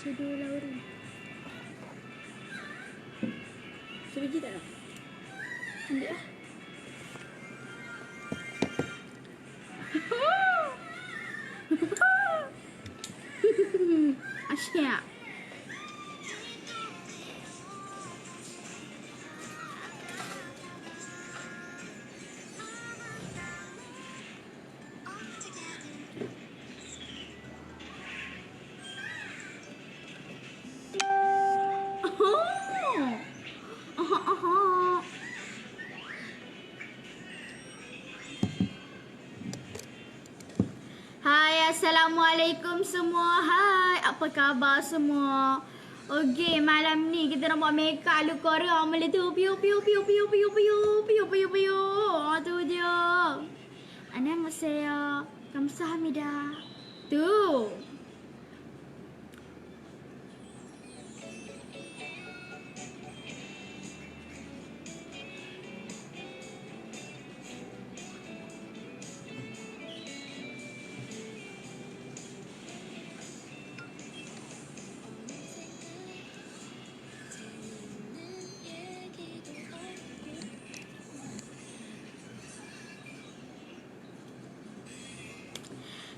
Shadow Lauri. Sebiji tak nak? Ambil lah. Asyik. Hai, Assalamualaikum semua. Hai, apa khabar semua? Okey, malam ni kita nak buat make up look Korea. Mula tu piu piu piu piu piu piu piu piu piu. Tu dia. Annyeonghaseyo. Kamsahamnida. Tu.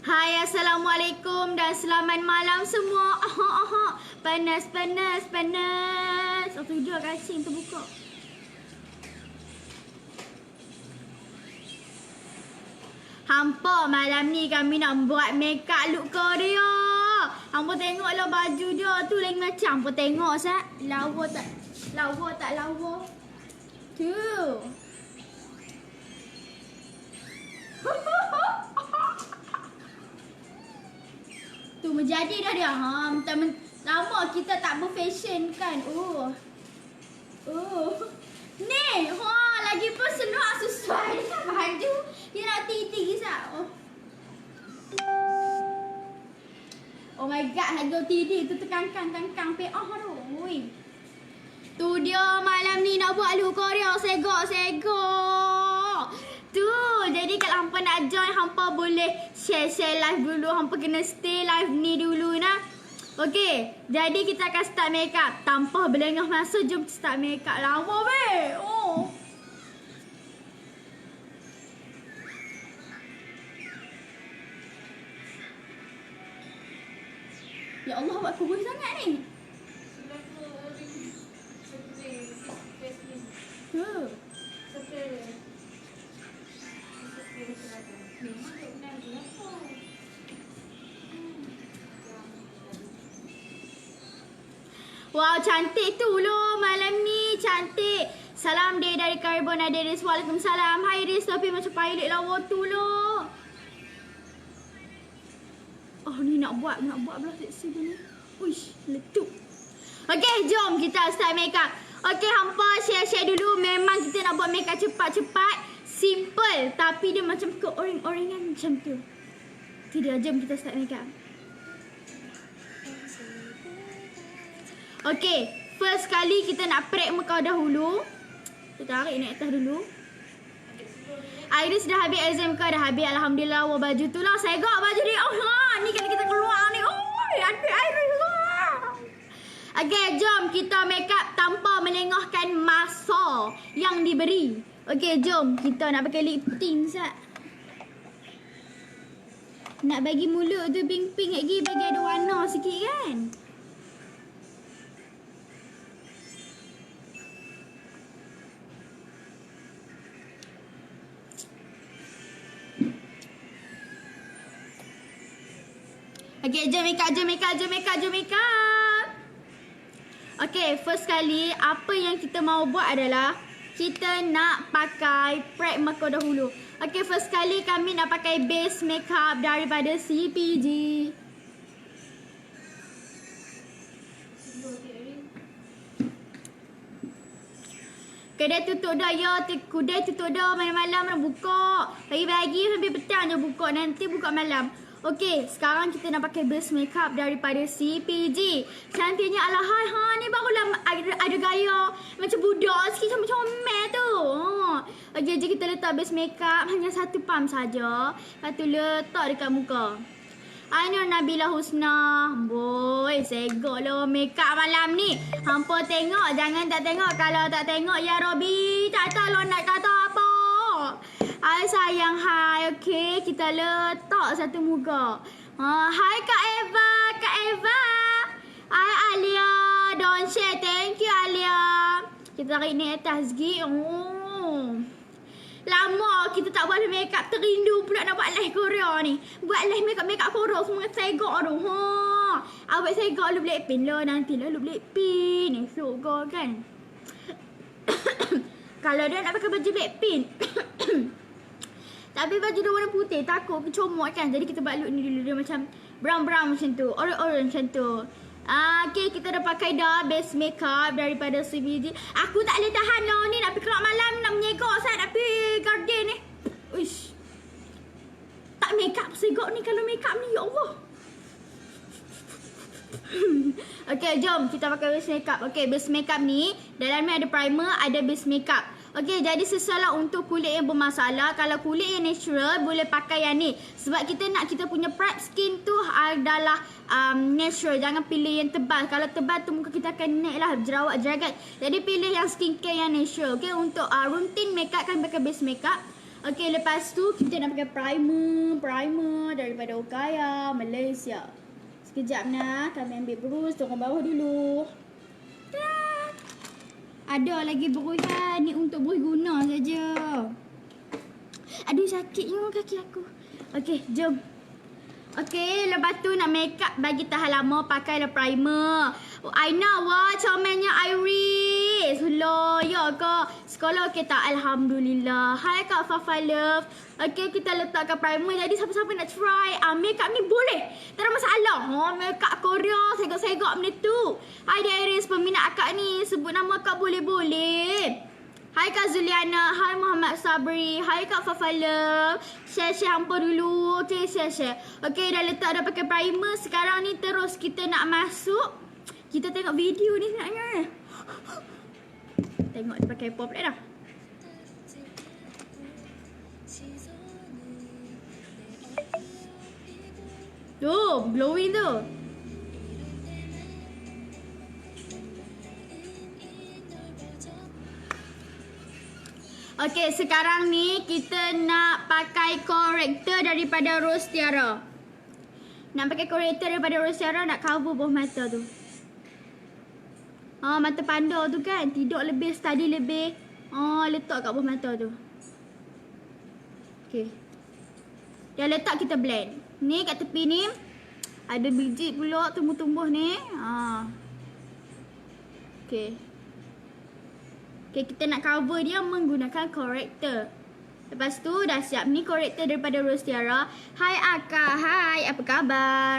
Hai, Assalamualaikum dan selamat malam semua. Panas, panas, panas. Oh, tu dia kancing terbuka. Hampa malam ni kami nak buat make up look Korea. Hampa tengoklah baju dia tu lain macam. Hampa tengok sat. Lawa tak? Lawa tak lawa? Tu. Tu menjadi dah dia. Lama kita tak berfashion kan. Oh. Ni, lagi pun senuak sesuai dengan baju. Dia nak tinggi kisah. Oh my god, harga TD tu terkangkang pe. Aduh. Tu dia malam ni nak buat look Korea. Segok. Tu, jadi kalau hampa nak join, hampa boleh share live dulu. Hampa kena stay live ni dulu nah. Okey, jadi kita akan start make up. Tanpa berlengah masa, jom start make up. Lawa weh. Oh. Ya Allah, buat kurus sangat ni. Tu. Wow, cantik tu loh malam ni. Cantik. Salam dia dari Karbon ada Riz. Waalaikumsalam. Hai Riz, tapi macam pilot lawa tu loh. Oh, ni nak buat belah seksi tu ni. Uish, letup. Okey, jom kita start make up. Okey, hampa share dulu. Memang kita nak buat make up cepat-cepat. Simple, tapi dia macam keoring-oringan macam tu. Tu dia, jom kita start make up. Okey, first kali kita nak prep muka dahulu. Kita tarik naik atas dulu. Iris dah habis exam ke? Dah habis, alhamdulillah. Wah, baju tu lah. Saya gak baju dia. Ni kali kita keluar ni. Aduh, Iris lah. Okey, jom kita make up tanpa melengahkan masa yang diberi. Okey, jom kita nak pakai lip tint sat. Nak bagi mulut tu pink-pink lagi, bagi ada warna sikit kan. Okay, jom make up. Okay, first kali apa yang kita mau buat adalah kita nak pakai prep muka dahulu. Okay, first kali kami nak pakai base makeup daripada CPG. Kedai tutup dah ya, kedai tutup dah malam-malam nak buka. Pagi-pagi sampai petang je buka, nanti buka malam. Okey, sekarang kita nak pakai base makeup daripada CPG. Cantiknya alahai, ni barulah ada gaya macam budak sikit, macam comel tu. Okey, jadi kita letak base makeup hanya 1 pump saja. Lepas tu letak dekat muka. Ainur Nabila Husna. Boy, segok lo makeup malam ni. Hampa tengok, jangan tak tengok. Kalau tak tengok, ya Robi, tak tahu lo nak kata apa. Hai sayang, hai. Okey, kita letak satu muka. Hai Kak Eva, Kak Eva. Hai Alia, don't share. Thank you Alia. Kita tarik ni atas sikit. Lama kita tak buat makeup, terindu pula nak buat live Korea ni. Buat live makeup Korea semua segak tu. Awak segak lu Blackpink lah, nanti lah lu Blackpink. Esok kau kan. Kalau dia nak pakai baju Blackpink. Tapi baju dia warna putih, takut kecomot kan. Jadi kita buat look ni dulu, dia macam brown-brown macam tu, orange macam tu. Okay, kita dah pakai dah base makeup daripada Sweet Beauty. Aku tak boleh tahan lah ni, nak pergi keluar malam, nak menyegak saya, nak pergi garden ni. Uish. Tak makeup segak ni kalau makeup ni, ya Allah. Okay, jom kita pakai base makeup. Okay, base makeup ni dalam ni ada primer, ada base makeup. Okay, jadi sesuai untuk kulit yang bermasalah. Kalau kulit yang natural, boleh pakai yang ni. Sebab kita nak kita punya prep skin tu adalah natural. Jangan pilih yang tebal. Kalau tebal tu muka kita akan naik lah, jerawat, jeragat. Jadi pilih yang skincare yang natural. Okay, untuk routine makeup kan pakai base makeup. Okay, lepas tu kita nak pakai primer daripada Okaya, Malaysia. Sekejap nak, kami ambil brush, turun bawah dulu. Ada lagi brush kan, ni untuk brush guna saja. Aduh, sakitnya kaki aku. Okay, jom. Okay, lepas tu nak makeup bagi tahan lama, pakailah primer. Aina, wah comelnya Iris. Hello, ya kak. Sekolah okey tak? Alhamdulillah. Hai Kak Fafa Love. Okay, kita letakkan primer. Jadi siapa-siapa nak try makeup ni boleh. Tak ada masalah. Makeup Korea, segak-segak benda tu. Hai Iris, peminat akak ni. Sebut nama akak boleh-boleh. Hai Kak Zuliana, hai Muhammad Sabri, hai Kak Fafa Love. Share-share hampa dulu. Okay, share-share. Okay, dah letak dah pakai primer. Sekarang ni terus kita nak masuk. Kita tengok video ni sebenarnya. Tengok dia pakai pop dah. Tuh, glowing tu. Okay, sekarang ni kita nak pakai corrector daripada Rose Tiara. Nak pakai corrector daripada Rose Tiara, nak cover bawah mata tu. Mata panda tu kan, tidur lebih, study lebih. Letak kat bawah mata tu. Okay. Dah letak, kita blend. Ni kat tepi ni ada biji pula tumbuh-tumbuh ni. Okay. Okay, kita nak cover dia menggunakan corrector. Lepas tu dah siap. Ni corrector daripada Rose Tiara. Hai Akak, hai, apa khabar?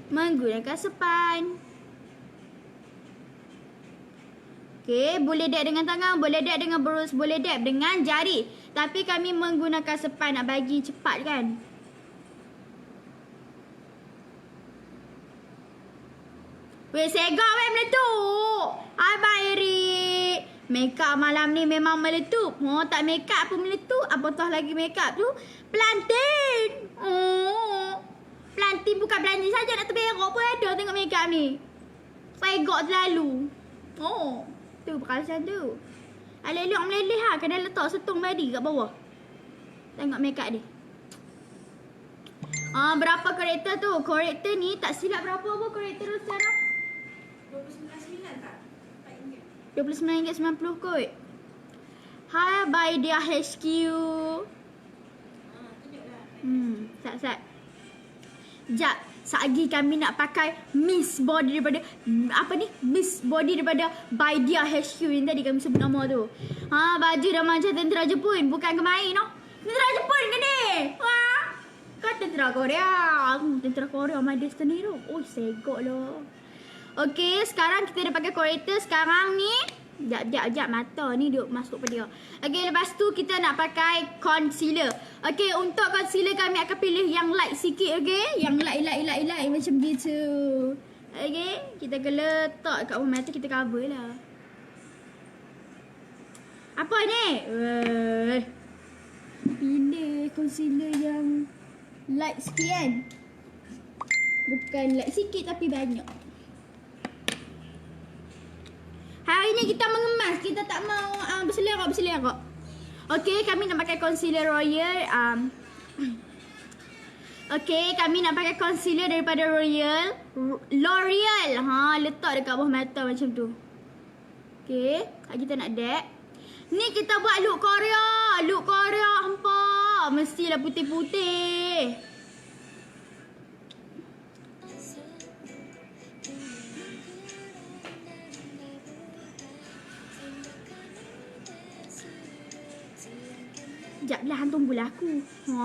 Menggunakan sepan. Okay, boleh dab dengan tangan, boleh dab dengan brush, boleh dab dengan jari. Tapi kami menggunakan sepan nak bagi cepat kan. Weh, segak weh meletup. Abang Eri. Makeup malam ni memang meletup. Tak makeup pun meletup. Apatah lagi makeup tu. Pelantin. Pelantin bukan belanja saja, nak terberak pun ada tengok makeup ni. Segak terlalu. Tu perasaan tu. Alelok meleleh ha. Kena letak setung badi kat bawah. Tengok makeup dia. Berapa korektor tu? Korektor ni tak silap berapa apa korektor tu sekarang? RM29 tak? RM29.90 kot. Hai by dia HQ. Sat. Sekejap. Satgi kami nak pakai Miss Body daripada Miss Body daripada By Dia HQ yang tadi kami sebut nama tu. Baju dah macam tentera Jepun. Bukan kemain Tentera Jepun ke ni? Kau tentera Korea. Tentera Korea my destiny tu. Segok lah. Okay, sekarang kita dah pakai corrector. Sekarang ni Sekejap mata ni duk masuk pada dia. Okay, lepas tu kita nak pakai concealer. Okay, untuk concealer kami akan pilih yang light sikit. Okay, yang light macam gitu. Okay, kita akan letak kat bawah mata, kita cover lah. Apa ni? Pilih concealer yang light sikit kan. Bukan light sikit tapi banyak. Hari ni kita mengemas. Kita tak mau berselerak. Okay, kami nak pakai concealer Royal. Okay, kami nak pakai concealer daripada L'Oreal. Letak dekat bawah mata macam tu. Okay, kita nak dab. Ni kita buat look Korea. Look Korea hampa. Mestilah putih-putih. Sekejap lah, hang tunggulah aku.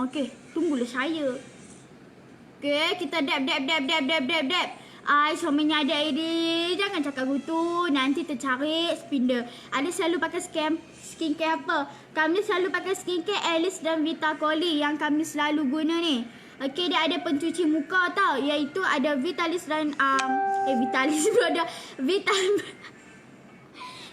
Okay, tunggulah saya. Okay, kita dab. Ai, suaminya ada idea. Jangan cakap gitu. Nanti tercari spinner. Ada selalu pakai skincare apa? Kami selalu pakai skincare Alice dan Vitacoli yang kami selalu guna ni. Okay, dia ada pencuci muka tau. Iaitu ada Vitalis dan Vitalis pun ada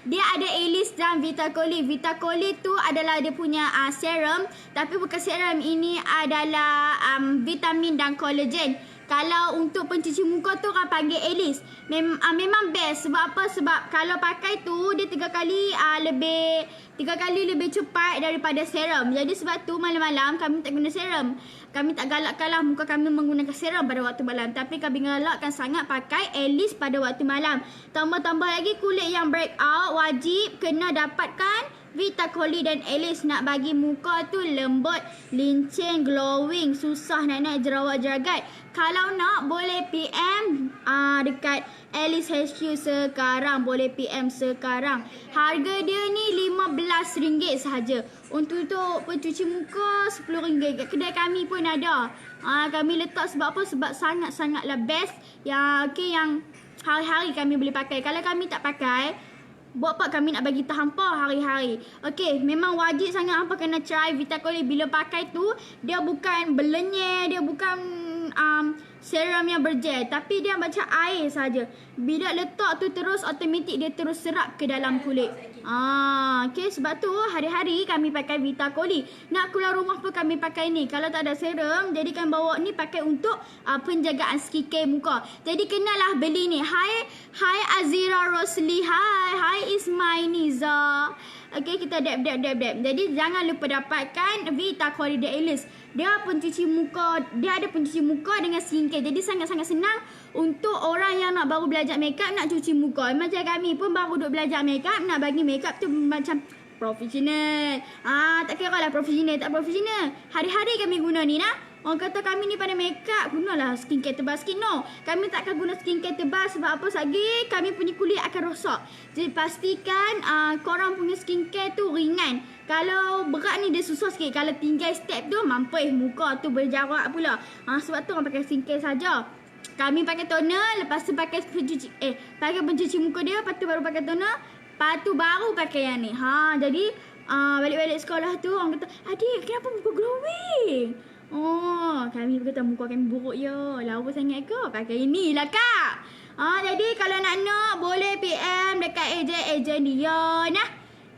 dia ada Alice dan Vitacoli. Vitacoli tu adalah dia punya serum. Tapi bukan serum, ini adalah vitamin dan kolagen. Kalau untuk pencuci muka tu orang panggil Alice. Memang best. Sebab apa? Sebab kalau pakai tu dia 3 kali lebih cepat daripada serum. Jadi sebab tu malam-malam kami tak guna serum. Kami tak galakkanlah muka kami menggunakan serum pada waktu malam. Tapi kami galakkan sangat pakai Alice pada waktu malam. Tambah-tambah lagi kulit yang breakout wajib kena dapatkan Vitacoli dan Alice. Nak bagi muka tu lembut, lincin, glowing. Susah nak jerawat jeragat. Kalau nak boleh PM dekat Alice HQ sekarang. Boleh PM sekarang. Harga dia ni RM15 sahaja. Untuk pencuci muka RM10. Kat kedai kami pun ada. Kami letak sebab apa? Sebab sangat-sangatlah best. Yang hari-hari kami boleh pakai. Kalau kami tak pakai, buat apa kami nak bagi terhampa hari-hari. Okay, memang wajib sangat hampa kena try Vitacoli. Bila pakai tu, dia bukan belenyer, dia bukan serum yang bergel, tapi dia macam air saja. Bila letak tu terus automatik dia terus serap ke dalam kulit. Okay, sebab tu hari-hari kami pakai Vitacoli. Nak keluar rumah pun kami pakai ni. Kalau tak ada serum, jadikan bawa ni pakai untuk penjagaan skincare muka. Jadi kenalah beli ni. Hi Azira Rosli. Hi Ismainiza. Okay, kita dab. Jadi jangan lupa dapatkan Vitacoli dan Alice. Dia ada pencuci muka dengan skincare. Jadi sangat-sangat senang untuk orang yang nak baru belajar makeup, nak cuci muka. Macam kami pun baru duk belajar makeup, nak bagi makeup tu macam profesional. Tak kira lah profesional tak profesional. Hari-hari kami guna ni nah. Orang kata kami ni pada makeup, gunalah skincare tebal sikit. No, kami tak akan guna skincare tebal. Sebab apa lagi? Kami punya kulit akan rosak. Jadi pastikan korang punya skincare tu ringan. Kalau berat ni dia susah sikit. Kalau tinggal step tu mampus muka tu berjarak pula. Sebab tu orang pakai skincare saja. Kami pakai toner, lepas tu pakai pencuci muka dia, lepas tu baru pakai toner, lepas tu baru pakai yang ni. Jadi balik-balik sekolah tu orang kata, "Adik, kenapa muka glowing?" Kami berkata muka kami buruk ya. Lawa sangat ke? Pakai inilah kak. Jadi kalau nak boleh PM dekat ejen dia nah.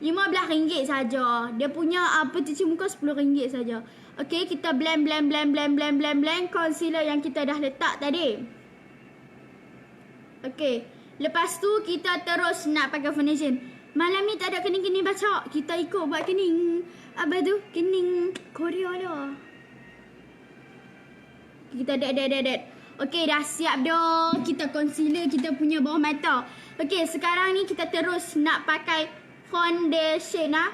RM15 saja. Dia punya pencuci muka RM10 saja. Okey, kita blend concealer yang kita dah letak tadi. Okey, lepas tu kita terus nak pakai foundation. Malam ni tak ada kening-kening bacak. Kita ikut buat kening kening Korea lah. Kita dat. Okey, dah siap dah. Kita concealer kita punya bawah mata. Okey, sekarang ni kita terus nak pakai foundation lah.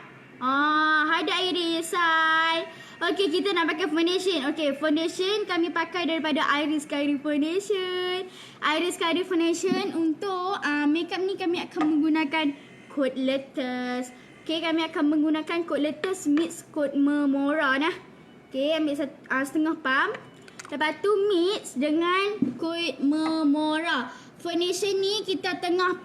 Ada iris say. Okey, kita nak pakai foundation. Okey, foundation kami pakai daripada Iris Kyrie Foundation. Iris Kyrie Foundation untuk makeup ni kami akan menggunakan kod letters. Okey, kami akan menggunakan kod letters mix kod Memora nah. Okey, ambil setengah pump. Lepas tu mix dengan kod Memora. Foundation ni kita tengah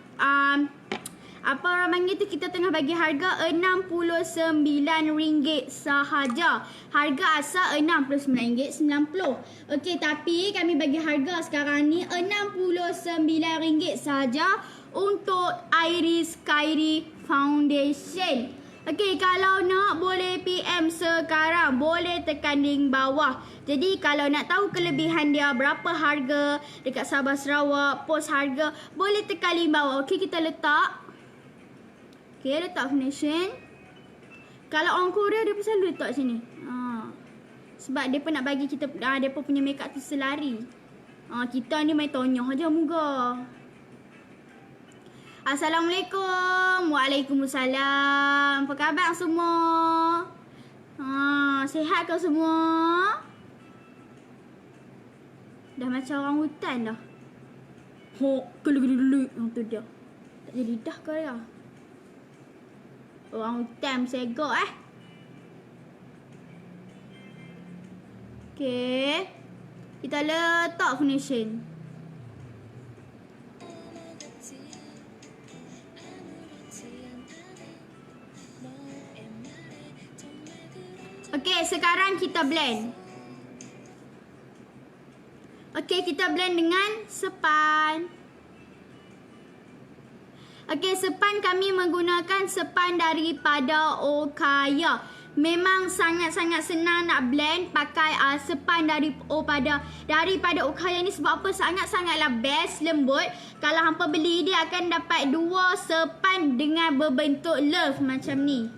apa orang panggil tu, kita tengah bagi harga RM69 sahaja. Harga asal RM69.90. Okey, tapi kami bagi harga sekarang ni RM69 sahaja untuk Iris Kyrie Foundation. Okey, kalau nak boleh PM sekarang. Boleh tekan link bawah. Jadi kalau nak tahu kelebihan dia, berapa harga dekat Sabah Sarawak, pos harga, boleh tekan link bawah. Okey, kita letak. Okey, letak foundation. Kalau orang Korea, dia pun selalu letak sini. Sebab dia pun nak bagi kita, dia pun punya makeup tu selari. Kita ni main tonyah aja muka. Assalamualaikum. Waalaikumsalam. Apa khabar semua? Sihat ke semua? Dah macam orang hutan dah. Geli-geli. Tu dia. Tak jadi dah ke ya? Orang hutan segak Okay. Kita letak foundation. Okay, sekarang kita blend. Okay, kita blend dengan sepan. Okay, sepan kami menggunakan sepan daripada Okaya. Memang sangat-sangat senang nak blend pakai sepan daripada Okaya ni. Sebab apa? Sangat-sangatlah best, lembut. Kalau hampa beli, dia akan dapat 2 sepan dengan berbentuk love macam ni.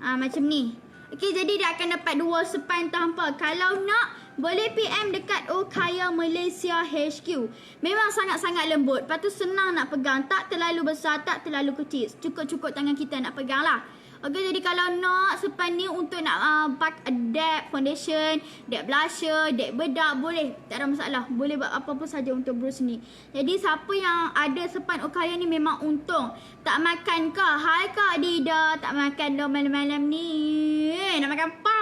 Macam ni. Okey, jadi dia akan dapat 2 sepan tu hampa. Kalau nak, boleh PM dekat Okaya Malaysia HQ. Memang sangat-sangat lembut. Lepas tu senang nak pegang. Tak terlalu besar, tak terlalu kecil. Cukup-cukup tangan kita nak pegang lah. Okey, jadi kalau nak sepan ni untuk nak pakai dab foundation, dab blusher, dab bedak, boleh. Tak ada masalah. Boleh buat apa-apa saja untuk brush ni. Jadi siapa yang ada sepan Okaya ni memang untung. Tak makan ke? Hai Kak Dida. Tak makan dah malam-malam ni. Nak makan apa?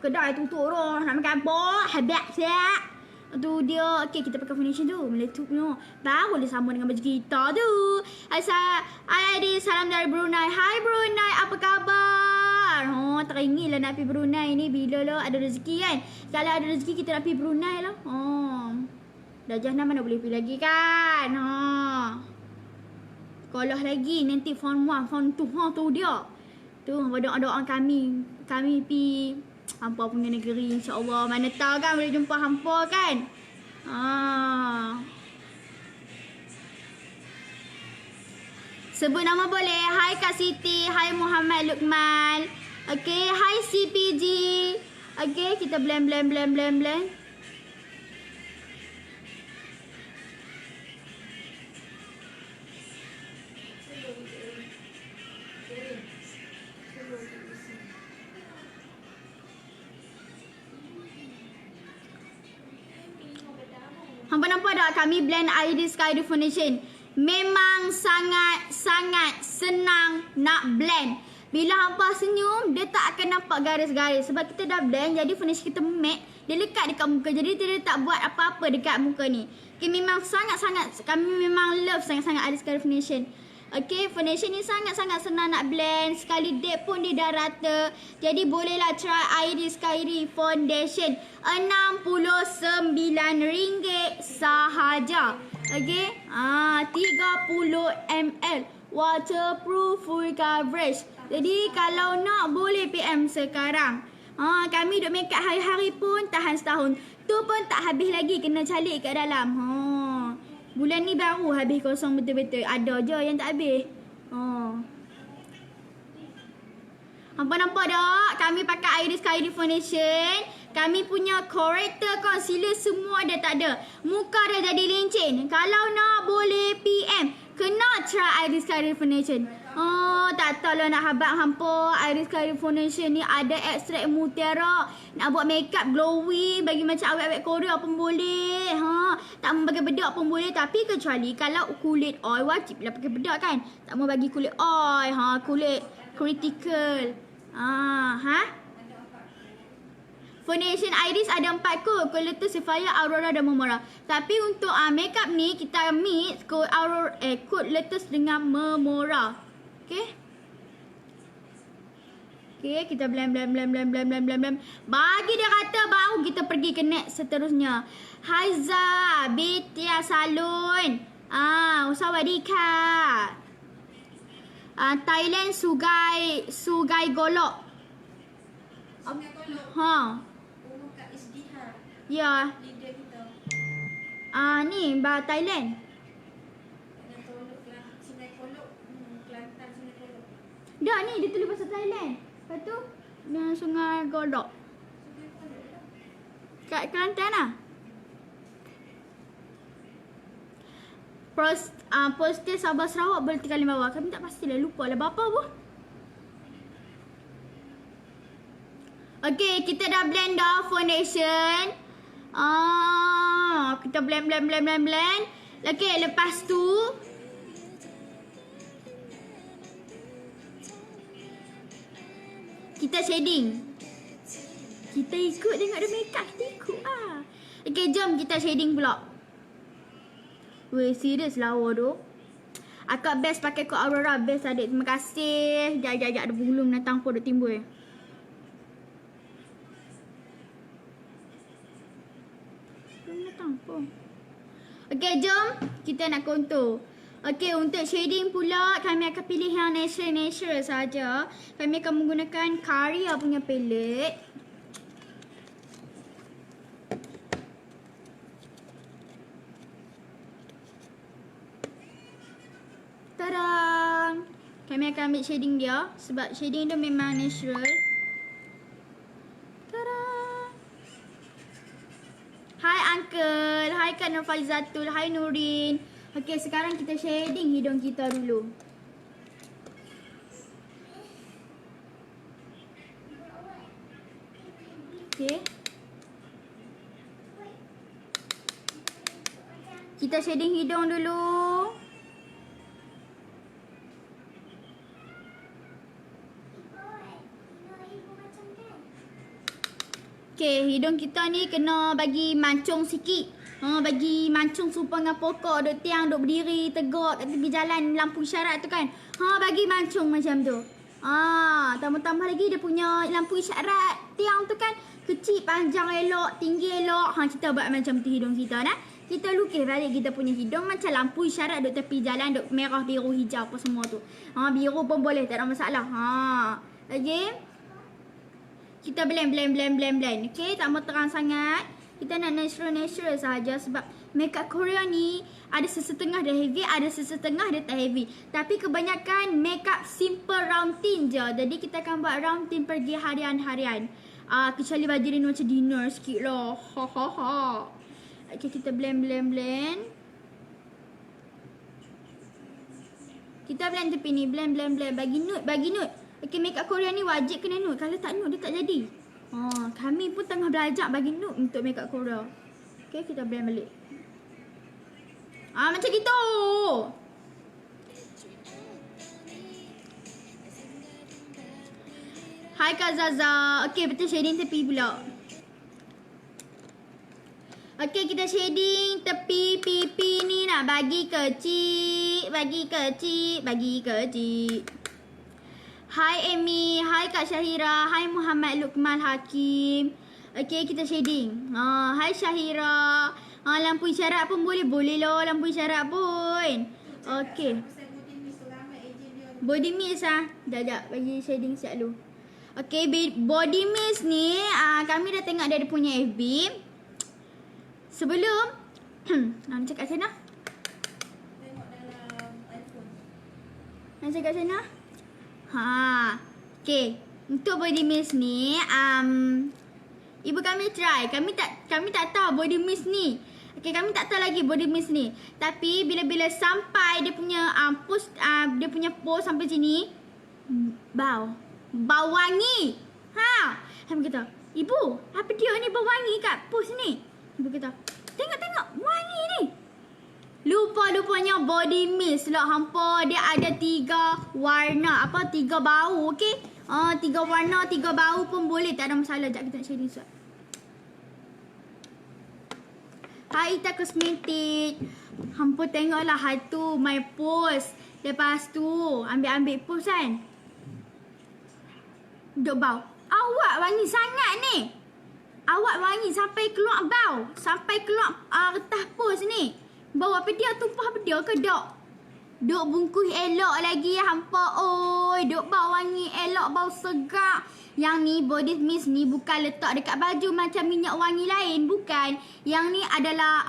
Kedai tutup dah. Nak makan apa? Habis siap. Tu dia. Okay, kita pakai foundation tu. Meletup ni. Baru boleh sama dengan baju kita tu. Hai salam dari Brunei. Hai Brunei, apa khabar? Teringin lah nak pergi Brunei ni. Bila lah ada rezeki kan. Kalau ada rezeki kita nak pergi Brunei lah. Dah Jahannam mana boleh pergi lagi kan. Sekolah lagi. Nanti form 1, form 2. Tu dia. Tu doa-doa kami. Kami pergi hampa punya negeri, insya-Allah. Mana tahu kan boleh jumpa hampa kan. Sebut nama boleh. Hai Kak Siti, hai Muhammad Lukman. Okey, hai CPG. Okey, kita blend. Hampa nampak tak kami blend Iris Skydo Foundation. Memang sangat-sangat senang nak blend. Bila hampa senyum, dia tak akan nampak garis-garis. Sebab kita dah blend, jadi foundation kita matte. Dia lekat dekat muka. Jadi dia tak buat apa-apa dekat muka ni. Okay, memang sangat-sangat, kami memang love sangat-sangat Iris Skydo Foundation. Okay, foundation ni sangat-sangat senang nak blend. Sekali dip pun dia dah rata. Jadi bolehlah try Iris Skydo Foundation. RM69 sahaja. Okay, 30 ml. Waterproof full coverage. Jadi kalau nak boleh PM sekarang. Kami duk make up hari-hari pun tahan setahun. Tu pun tak habis lagi, kena calik kat dalam. Bulan ni baru habis kosong betul-betul. Ada je yang tak habis. Hampa nampak tak? Kami pakai Iris Skydo Foundation. Kami punya corrector, concealer semua dah tak ada. Muka dah jadi lincin. Kalau nak boleh PM. Kena try Iris Skydo Foundation. Tak tahu lah nak habak hampa. Iris Skydo Foundation ni ada ekstrak mutiara. Nak buat makeup glowing bagi macam awet-awet Korea pun boleh. Tak mau pakai bedak pun boleh. Tapi kecuali kalau kulit oil, wajib lah pakai bedak kan. Tak mau bagi kulit oil. Kulit critical. Foundation Iris ada 4 kod. Color Sapphire, Aurora dan Memora. Tapi untuk makeup ni kita mix kod Aurora, kod Latest dengan Memora. Okay. Okay, kita blend. Bagi dia kata baru kita pergi ke next seterusnya. Haiza, Betia Salon. Sawadika. Thailand Sugai Golok. Sungai Golok. Ha. Umur kat SDH. Ya. Leader kita. Ni Thailand. Ada Tolok lah. Sungai Golok. Kelantan Sungai Golok. Dah ni dia tulis bahasa Thailand. Lepas tu Sungai Golok. Sungai Golok lah. Kat Kelantan lah. Poster Sabah Sarawak boleh tekan link bawah. Kami tak pastilah, lupa lah berapa pun. Okay, kita dah blend dah foundation. Kita blend. Okay, lepas tu kita shading. Kita ikut tengok dia makeup, kita ikut lah. Okay, jom kita shading pula. Weh, serius lawa tu. Akak best pakai kod Aurora. Best adik. Terima kasih. Jap ada bulung datang pun duk timbul. Belum datang pun. Okay, jom. Kita nak contour. Okay, untuk shading pula kami akan pilih yang natural saja. Kami akan menggunakan Karya punya palette. Tadang! Kami akan ambil shading dia sebab shading dia memang natural. Tadang! Hai Uncle, hai Kak Nurfalizatul, hai Nurin. Okey, sekarang kita shading hidung kita dulu. Okey. Kita shading hidung dulu. Okay, hidung kita ni kena bagi mancung sikit. Bagi mancung serupa dengan pokok duk tiang duk berdiri tegak kat tepi jalan lampu isyarat tu kan. Bagi mancung macam tu. Tambah-tambah lagi dia punya lampu isyarat tiang tu kan kecil, panjang elok, tinggi elok. Kita buat macam tu hidung kita nah. Kita lukis balik kita punya hidung macam lampu isyarat duk tepi jalan duk merah, biru, hijau apa semua tu. Biru pun boleh, tak ada masalah. Okay. Kita blend. Okay, tak mau terang sangat. Kita nak natural sahaja sebab makeup Korea ni ada sesetengah dia heavy, ada sesetengah dia tak heavy. Tapi kebanyakan makeup simple round tint je. Jadi kita akan buat round tint pergi harian-harian. Kecuali baju ni macam dinner sikit lah. Okay, kita blend. Kita blend tepi ni, blend. Bagi nude. Okay, makeup Korea ni wajib kena nude. Kalau tak nude dia tak jadi. Kami pun tengah belajar bagi nude untuk makeup Korea. Okay, kita blend balik. Macam gitu. Hai Kak Zaza. Okay, betul shading tepi pula. Okay, kita shading tepi pipi ni nak bagi kecil. Hai Amy, hai Kak Syahira, hai Muhammad Lukman Hakim. Okay, kita shading. Hai Syahira. Lampu isyarat pun boleh loh, lampu isyarat pun. Okay. Body mist Sekejap, bagi shading siap dulu. Okay, body mist ni kami dah tengok dia punya FB. Sebelum nak cakap kat sana. Tengok dalam iPhone. Nak cakap kat sana. Okay. Untuk body mist ni ibu kami try. Kami tak tahu body mist ni. Okay, kami tak tahu lagi body mist ni. Tapi bila sampai dia punya dia punya post sampai sini, bau wangi. Kami kata, "Ibu, apa dia ni bau wangi kat post ni?" Ibu kata, "Tengok wangi ni." Lupa-lupanya body mist lah hampa. Dia ada 3 warna. 3 bau, okey? 3 warna, 3 bau pun boleh. Tak ada masalah. Sekejap kita nak shading suat. Hai Ita Kosmetik. Hampa tengoklah hari tu my post. Lepas tu ambil post kan. Duk bau. Awak wangi sangat ni. Awak wangi sampai keluar bau. Sampai keluar retah post ni. Bau apa dia? Tumpah apa dia ke dok? Duk bungkus elok lagi hampa. Oi, duk bau wangi elok, bau segar. Yang ni body mist ni bukan letak dekat baju macam minyak wangi lain, bukan. Yang ni adalah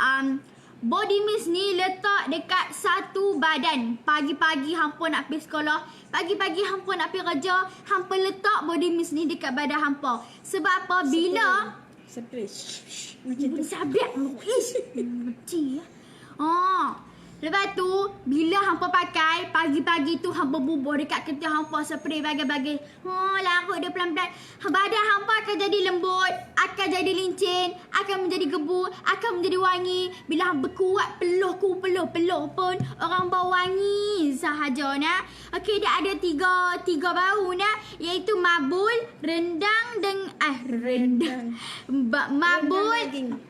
body mist ni letak dekat satu badan. Pagi-pagi hampa nak pergi sekolah, pagi-pagi hampa nak pergi kerja, hampa letak body mist ni dekat badan hampa. Sebab apa? Bila Spray. Macam tu. sabiak ish. Mesti ya. Lepas tu bila hampa pakai pagi-pagi tu hampa bubuh dekat ketiak hampa, spray bagi-bagi. Larut dia pelan-pelan. Badan hampa akan jadi lembut, akan jadi lincin, akan menjadi gebu, akan menjadi wangi. Bila hampa kuat peluh pun orang bau wangi sahaja nah. Okey, dia ada tiga bau nah, iaitu mabul, rendang dan rendang. Mabul. Rendang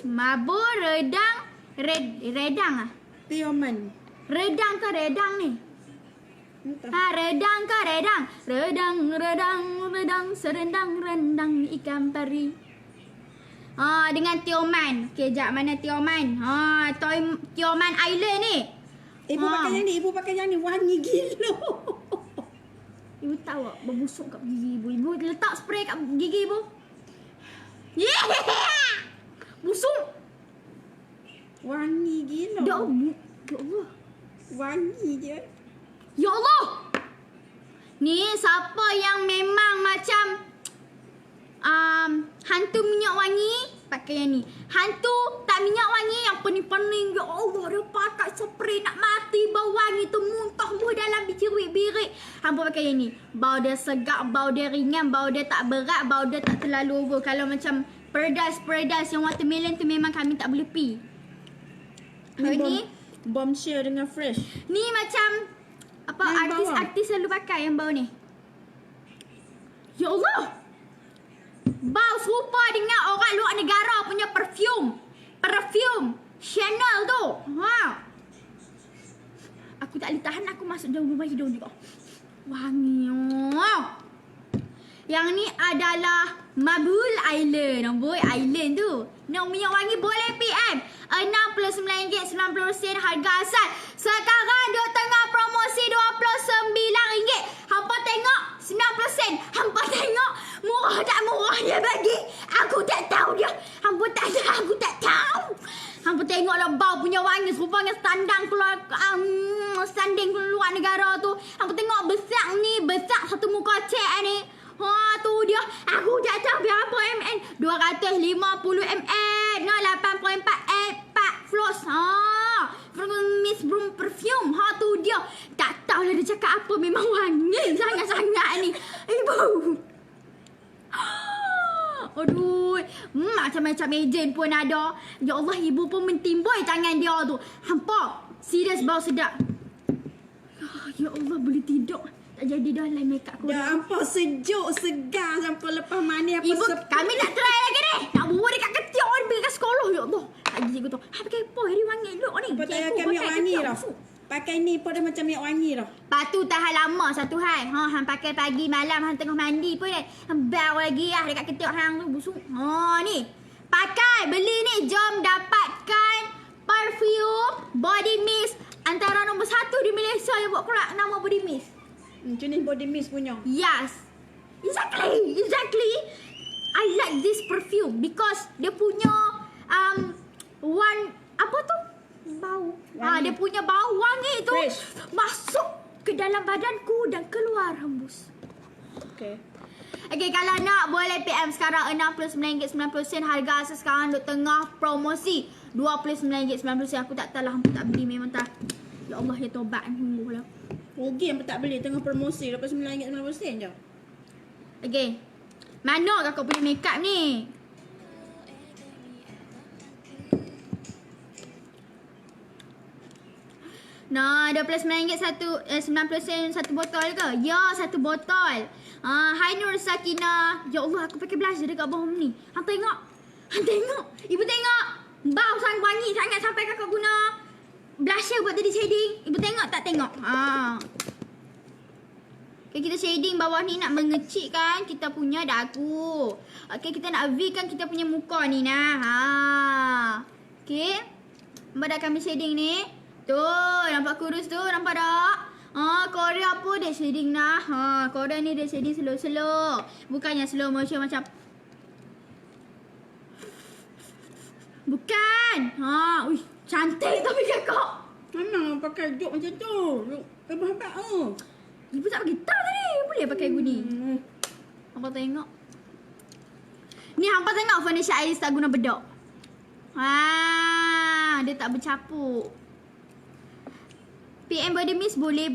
Mabul, redang, redang ah. Tioman. Redang ke redang ni? Entah. Redang ke redang? Redang, serendang ikan pari. Dengan Tioman. Okey, jap mana Tioman? Tioman Island ni. Ibu pakai yang ni, ibu pakai yang ni wangi gila. Ibu tahu tak berbusuk kat gigi ibu. Ibu letak spray kat gigi ibu. Yeah! Busuk. Wangi gila. Ya Allah. Wangi je. Ya Allah. Ni siapa yang memang macam hantu minyak wangi, pakai yang ni. Hantu tak minyak wangi yang pening-pening. Ya Allah, dia pakai spray nak mati. Bau wangi tu muntah buah dalam birik-birik. Hampa pakai yang ni. Bau dia segak, bau dia ringan, bau dia tak berat, bau dia tak terlalu over. Kalau macam pedas yang watermelon tu memang kami tak boleh pi. Ni bombshell dengan fresh. ni macam apa, Yang artis-artis selalu pakai yang bau ni. Ya Allah. Bau serupa dengan orang luar negara punya perfume. Chanel tu. Aku tak boleh tahan, aku masuk dalam lubang hidung juga. Wangi. Yang ni adalah Mabul Island. Boy, Island tu. Nak minyak wangi boleh PM. RM69.90 harga asal. Sekarang dia tengah promosi RM29. Hampa tengok 90 sen. Hampa tengok murah tak murah dia bagi. Aku tak tahu dia. Hampa tak tahu. Aku tak tahu. Hampa tengoklah bau punya wangi serupa dengan standang keluar standing keluar negara tu. Hampa tengok besar ni, besar satu muka cek ni. Tu dia. Aku tak tahu berapa ml. 250 ml. 8.4 floss. Miss Broom perfume. Tu dia. Tak tahulah dia cakap apa. Memang wangi sangat-sangat ni. Ibu. Aduh. Macam-macam ejen pun ada. Ya Allah, ibu pun mentimboi tangan dia tu. Hampa. Serius bau sedap. Ya Allah, boleh tidur. Tak jadi dah lah make up aku. Dah apa sejuk, segar sampai lepas mandi apa Ibu, kami nak try lagi ni. Nak buat dekat ketiak ni pergi ke sekolah. Ya Allah. Lagi cikgu tu. Pakai apa hari wangi elok ni. Apa tak Cikgu pakai minyak pakai wangi ketiak dah. busuk. Pakai ni pun dah macam minyak wangi dah. Lepas tu tahan lama satu hal. Han pakai pagi malam, han tengah mandi pun kan. Han bau lagi lah dekat ketiak hang tu busuk. Ni. Pakai, beli ni. Jom dapatkan perfume body mist antara nombor 1 di Malaysia yang buat keluar nama body mist. Macam ni body mist punya. Yes. Exactly. I like this perfume because dia punya apa tu? Bau. Wangi. Dia punya bau wangi tu Fresh. masuk ke dalam badanku dan keluar hembus. Okay. Okay, kalau nak boleh PM sekarang RM69.90. Harga asal sekarang duk tengah promosi RM29.90. Aku tak tahu lah, hampa tak beli memang tak. Ya Allah, ya tobat sungguh lah. Rugi yang tak beli tengah promosi RM29.90 je. Okay. Mana kakak punya makeup ni? Nah, RM29.90 satu botol ke? Ya, satu botol. Hai Nur Sakina. Ya Allah, aku pakai blusher dekat bawah ni. Hang tengok. Ibu tengok. Bau sangat wangi sangat sampai kakak guna blusher buat jadi shading. Ibu tengok tak tengok? Okay, kita shading bawah ni nak mengecikkan kita punya dagu. Okay, kita nak V kan kita punya muka ni nah. Okay. Mbak dah kami shading ni. Tu, nampak kurus tu, nampak tak? Korea pun dia shading dah. Korea ni dia shading slow-slow. Bukannya slow motion macam. Bukan. Ui, cantik tapi kakak. Mana pakai jok macam tu? Hebat-hebat oh. Ibu tak pakai gitar tadi. Boleh pakai guni. Hampa tengok. Ni hampa tengok foundation Iris tak guna bedok. Dia tak bercapuk. PM body mist boleh.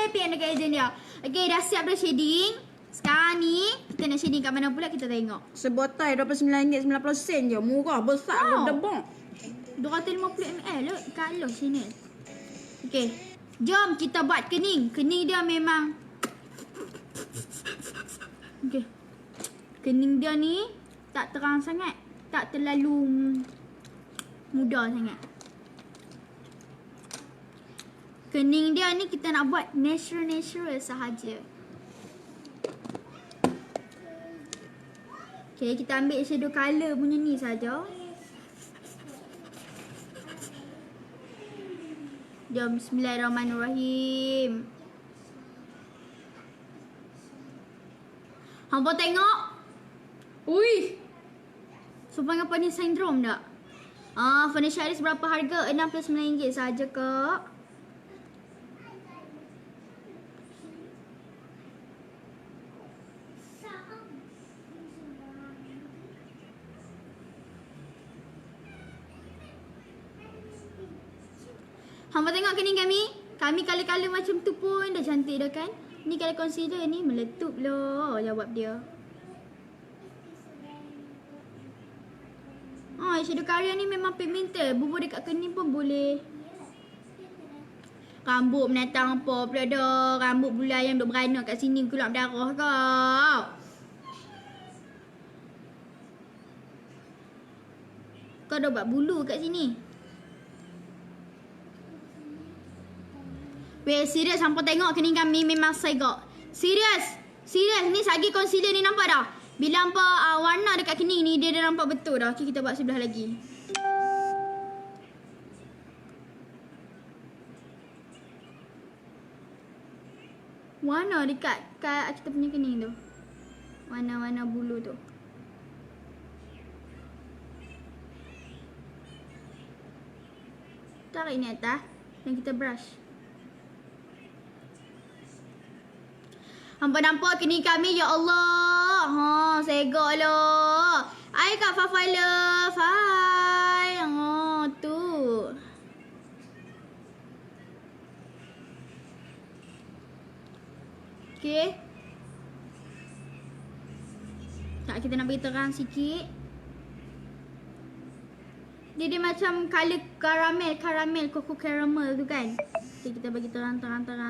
PM dekat agent dia. Okay, dah siap dah shading. Sekarang ni kita nak shading kat mana pula kita tengok. Sebotai RM29.90 je. Murah, besar, debong. 250ml lah kalau sini. Okay, jom kita buat kening. Kening dia memang okay. Kening dia ni tak terang sangat, tak terlalu mudah sangat. Kening dia ni kita nak buat natural sahaja. Okay, kita ambil shadow colour punya ni saja. Jom, bismillahirrahmanirrahim. Hampa tengok. Ui. Supaya apa ni sindrom tak? Foundation Iris berapa harga? RM69 saja kak. Hampa tengok kening kami. Kami colour-colour macam tu pun dah cantik dah kan. Ni kalau concealer ni meletup loh jawab dia. Shadow Karya ni memang pigmented. Bubur dekat kening pun boleh. Rambut menatang apa pula dah. Rambut bulan yang duk beranak kat sini kulap darah kau. Kau dah buat bulu kat sini. Weh, serius hampa tengok kening kami memang segak. Serius. Ni sagi concealer ni nampak dah. Bila hampa warna dekat kening ni dia dah nampak betul dah. Okay, kita buat sebelah lagi. Warna dekat kita punya kening tu. Warna-warna bulu tu. Tarik ni atas dan kita brush. Hampa nampak kening kami, ya Allah. Segak lah. Ai kat Fafala. Fai. Tu. Okay. Tak, kita nak bagi terang sikit. Dia macam colour karamel, cocoa caramel tu kan. Okay, kita bagi terang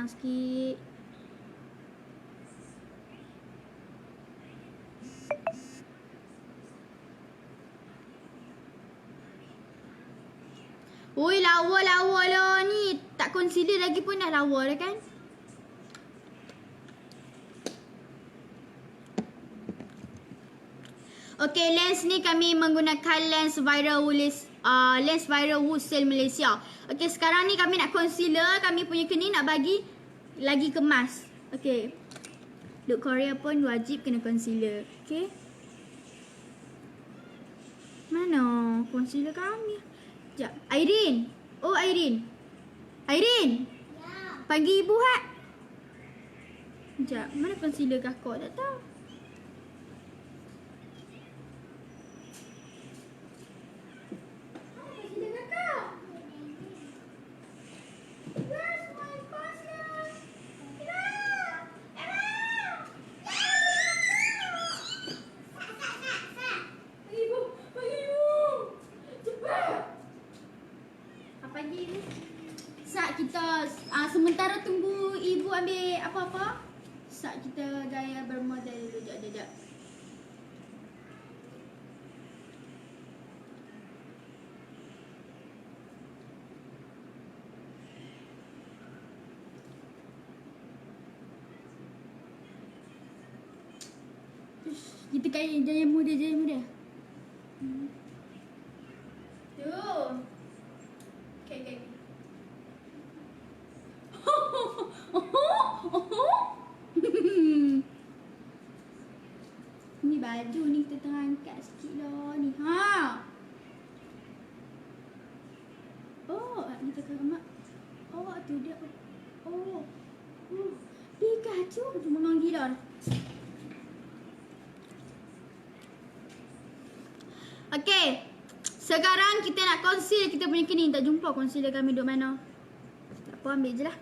sikit. Ui, lawa lah ni. Tak concealer lagi pun dah lawa dah kan. Okay, lens ni kami menggunakan lens Viral Wholesale Malaysia. Okay, sekarang ni kami nak concealer. Kami punya kening nak bagi lagi kemas. Okay, look Korea pun wajib kena concealer. Okay, mana concealer kami? Sekejap. Airin. Oh, Airin. Airin. Ya. Panggil ibu hat. Sekejap. Mana concealer kakak? Tak tahu. Sementara tunggu ibu ambil apa-apa, kita gaya bermodel dulu. Sekejap. Kita gaya jaya muda. Tu. Okay. baju ni kita tengah angkat sikit lah ni. Ha. Oh, ni kakak mak. Oh, tu dia. Oh. Pikachu tu mengang gila dah. Okay. Sekarang kita nak conceal kita punya kening. Tak jumpa concealer kami duduk mana. Tak apa, ambil je lah.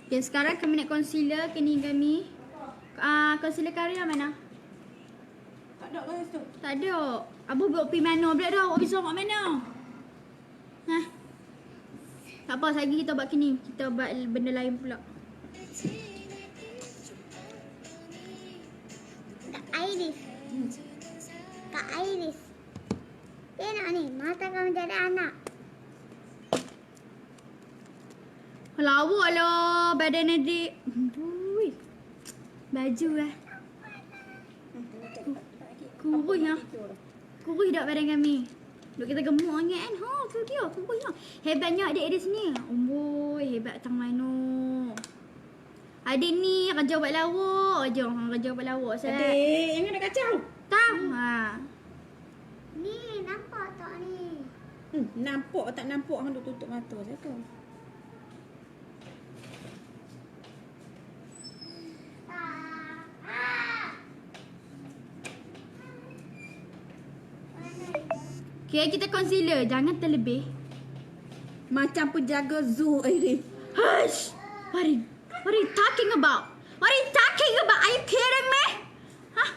Okay, sekarang kami nak concealer kening kami. Concealer Karya mana? Tak ada kat situ. Tak ada. Abang buat pergi mana pula dah? Awak bisa buat mana? Ha? Tak apa, lagi kita buat kening. Kita buat benda lain pula. Kak Iris. Kak Iris. Tengok ni, mata kamu jadi anak. Lawak lah badan adik. Ui. Baju lah. Kurus lah. Kurus dah badan kami. Duk kita gemuk sangat kan. Ha, tu dia. Kurus lah. Hebatnya adik di sini. Amboi, hebat tang mano. Adik ni kerja buat lawak je. Kerja buat lawak. Adik, jangan nak kacau. Tahu. Ha. Ni, nampak tak ni? Nampak tak nampak hang duk tutup mata saya tu. Okay, kita concealer. Jangan terlebih. Macam penjaga zoo Iris. Hush! What are you talking about? What are you talking about? Are you kidding me? Huh?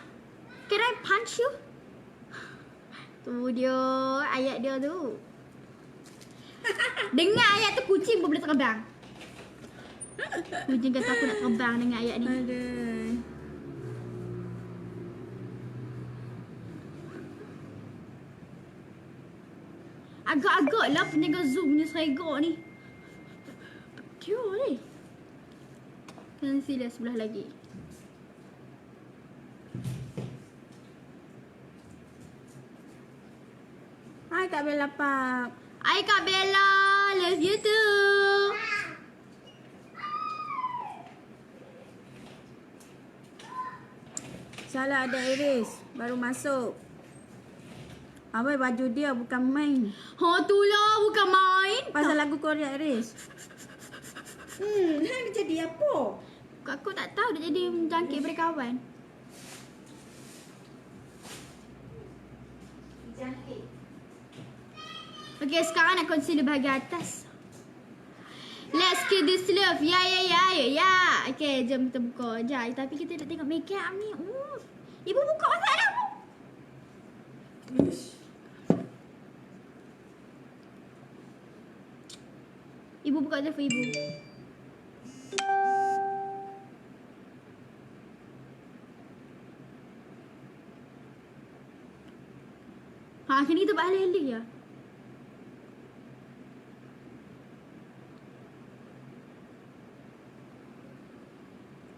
Can I punch you? Tu dia, ayat dia tu. Dengar ayat tu kucing pun boleh terbang. Kucing kata aku nak terbang dengan ayat ni. Ada. Agak-agak lah penjaga zoo punya serigak ni. Dia ni. Concealer sebelah lagi. Hai Kak Bella Pak. Hai Kak Bella, love you too. Salah ada Iris. Baru masuk. Abai baju dia bukan main. Ha tu lah, bukan main. Pasal lagu Korea Iris. Hang jadi apa? Aku tak tahu dia jadi menjangkit berkawan. Jangkit. Okay, sekarang nak concealer bahagian atas. Let's kill this love. Ya. Okay, jom kita buka. Sekejap. Tapi kita nak tengok make up ni. Ibu buka masalah. Ibu buka telefon ibu. Ha, kini kita buat alih-alih ya.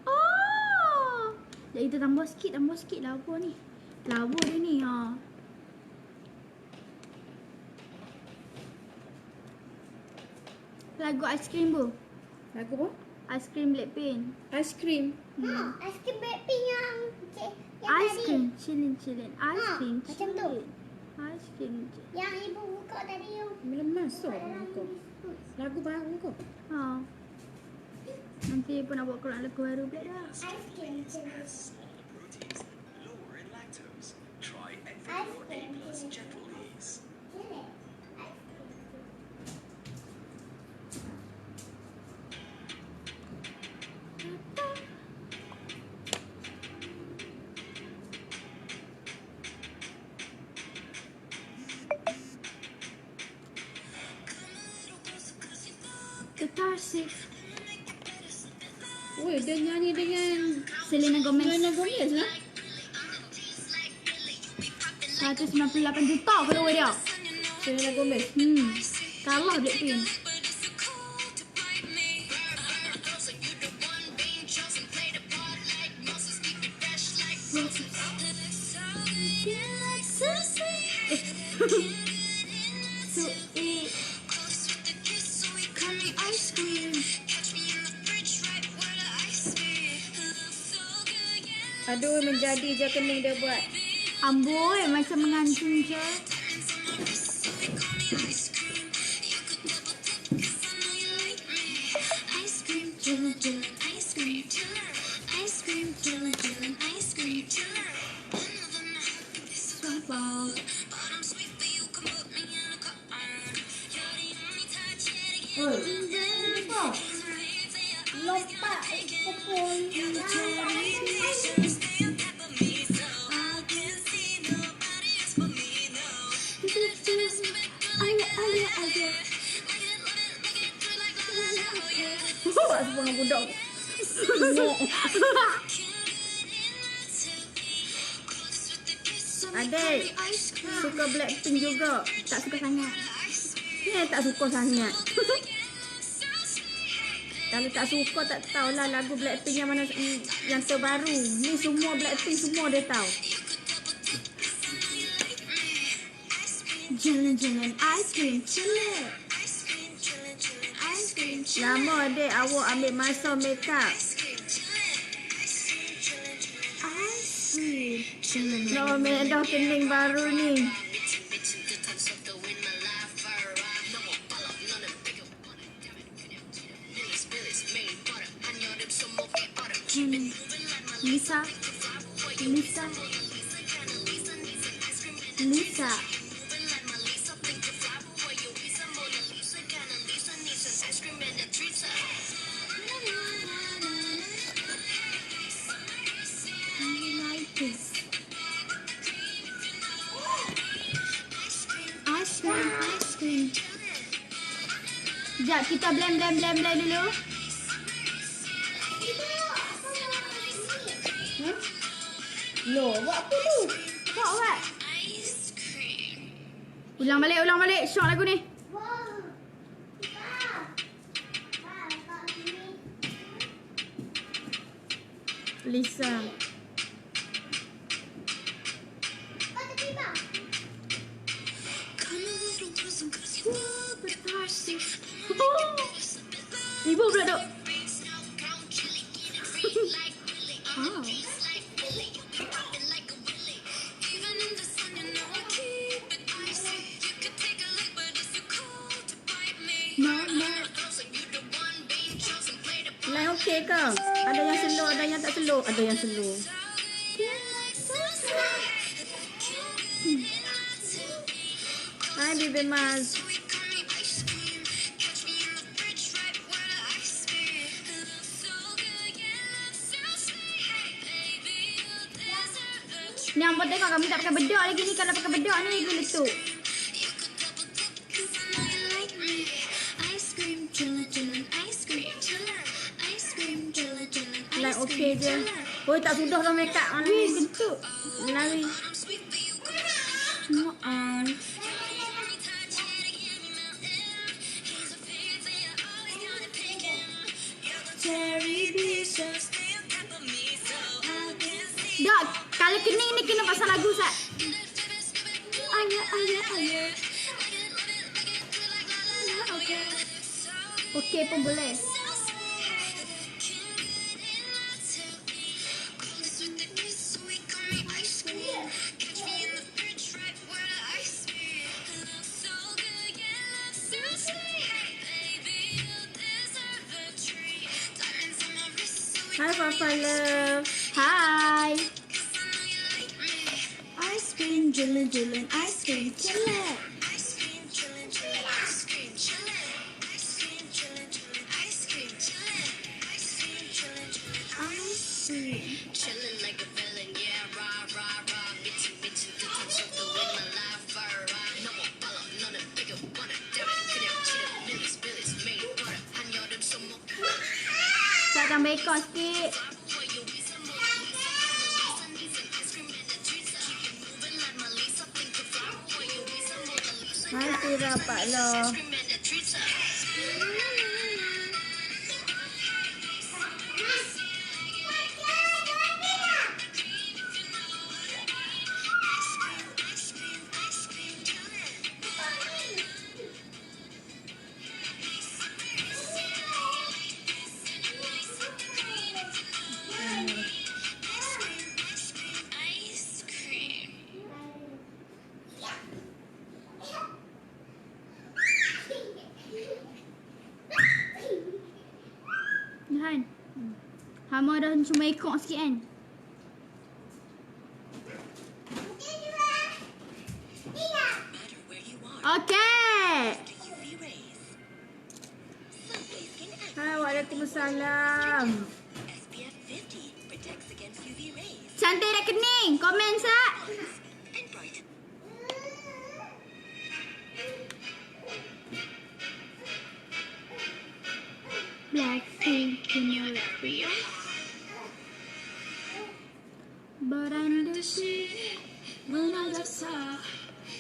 Oh. Jadi kita tambah sikit lah apa ni. Lawa dia ni ha. Lagu aiskrim bu. Lagu apa? Aiskrim Blackpink. Aiskrim. Aiskrim Blackpink yang Aiskrim chillin. Aiskrim macam tu. Aiskrim. Yang ibu buka tadi tu. Belum masuk kau. Lagu baru kau. Ha. Nanti pun nak buat keluar lagu baru pula dah. Aiskrim. Lower in lactose. Try Evermore A Plus Gentle Ease. Catharsis. Weh, dia nyanyi dengan Selena Gomez. Selena Gomez lah. 198 juta follower dia. Selena Gomez. Kalah Blackpink. So eat ice cream. Aduh, menjadi je kening dia buat. Amboi, macam mengantung je. Lompat pukul. Buat semua dengan budak. Adik, suka Blackpink juga. Tak suka sangat. Tak suka sangat. Kalau tak suka tak tahulah lagu Blackpink yang mana yang terbaru. Ni semua Blackpink semua dia tahu. Jalan-jalan ice cream celak. Lama adik awak ambil masa make up. Ice cream. Nak ambil dah kening baru ni. Lisa. Ice cream. Sekejap, kita blend dulu. Loh, buat apa tu? Buat. Ulang balik. Syok lagu ni. Lisa. Ibu pula duk. Line okey ke? Ada yang slow, ada yang tak slow. Ada yang slow. Hai Bibi Mas. Ni ampun tengok kamu tak pakai bedak lagi ni. Kalau pakai bedak ni ibu letup. Line okey je. Oh tak sudah dah make up mana ni. Kentut. Lari. Maaf. Dok, kalau kening ni kena pasal lagu Sat. Ayah. Okey pun boleh. Hai Papa Love. Hai. Ice cream jalan-jalan ice cream celak. Chillin' like a villain, yeah, rah. Bitchin' to touch up the wind, my life, rah. No more ball up, none of bigger, wanna do it. 그냥 치는 millies, made butter. 한 여름 손목. Takkan bacon sikit. Hai Tira Pak Lo. Hama dah cuma ikut sikit kan. matter where you are, Okay. the UV rays. Some days can act Hai, Waalaikumsalam. SPF 50 protects against UV rays Cantik dah kening. Komen Sat. and bright. Blackpink punya Berandasi menajasa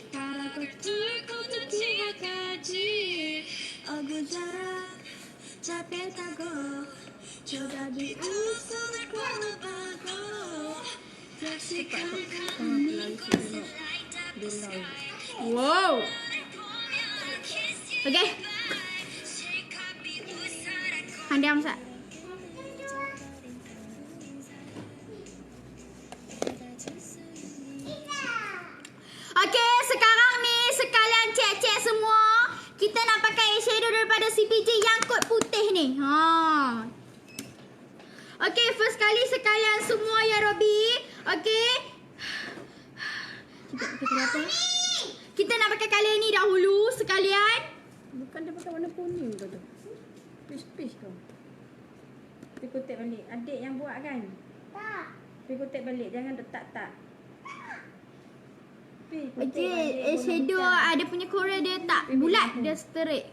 para bertukar tertiak kaji Aku jarak capek tago coba diusung kuat bago saksikan kami wow okay handam Sat. Okay, sekarang ni sekalian cek-cek semua. Kita nak pakai eyeshadow daripada CPJ yang kod putih ni. Okay, first kali sekalian semua ya Robi. Okay. Kita nak pakai colour ni dahulu sekalian. Bukan dia pakai warna kuning ke tu? Peach tu. Pergi kutip balik. Adik yang buat kan? Tak. Pergi kutip balik. Jangan tak. Pergi kutip Okay, balik. eyeshadow Warna ada punya Korea dia tak bulat, dia straight.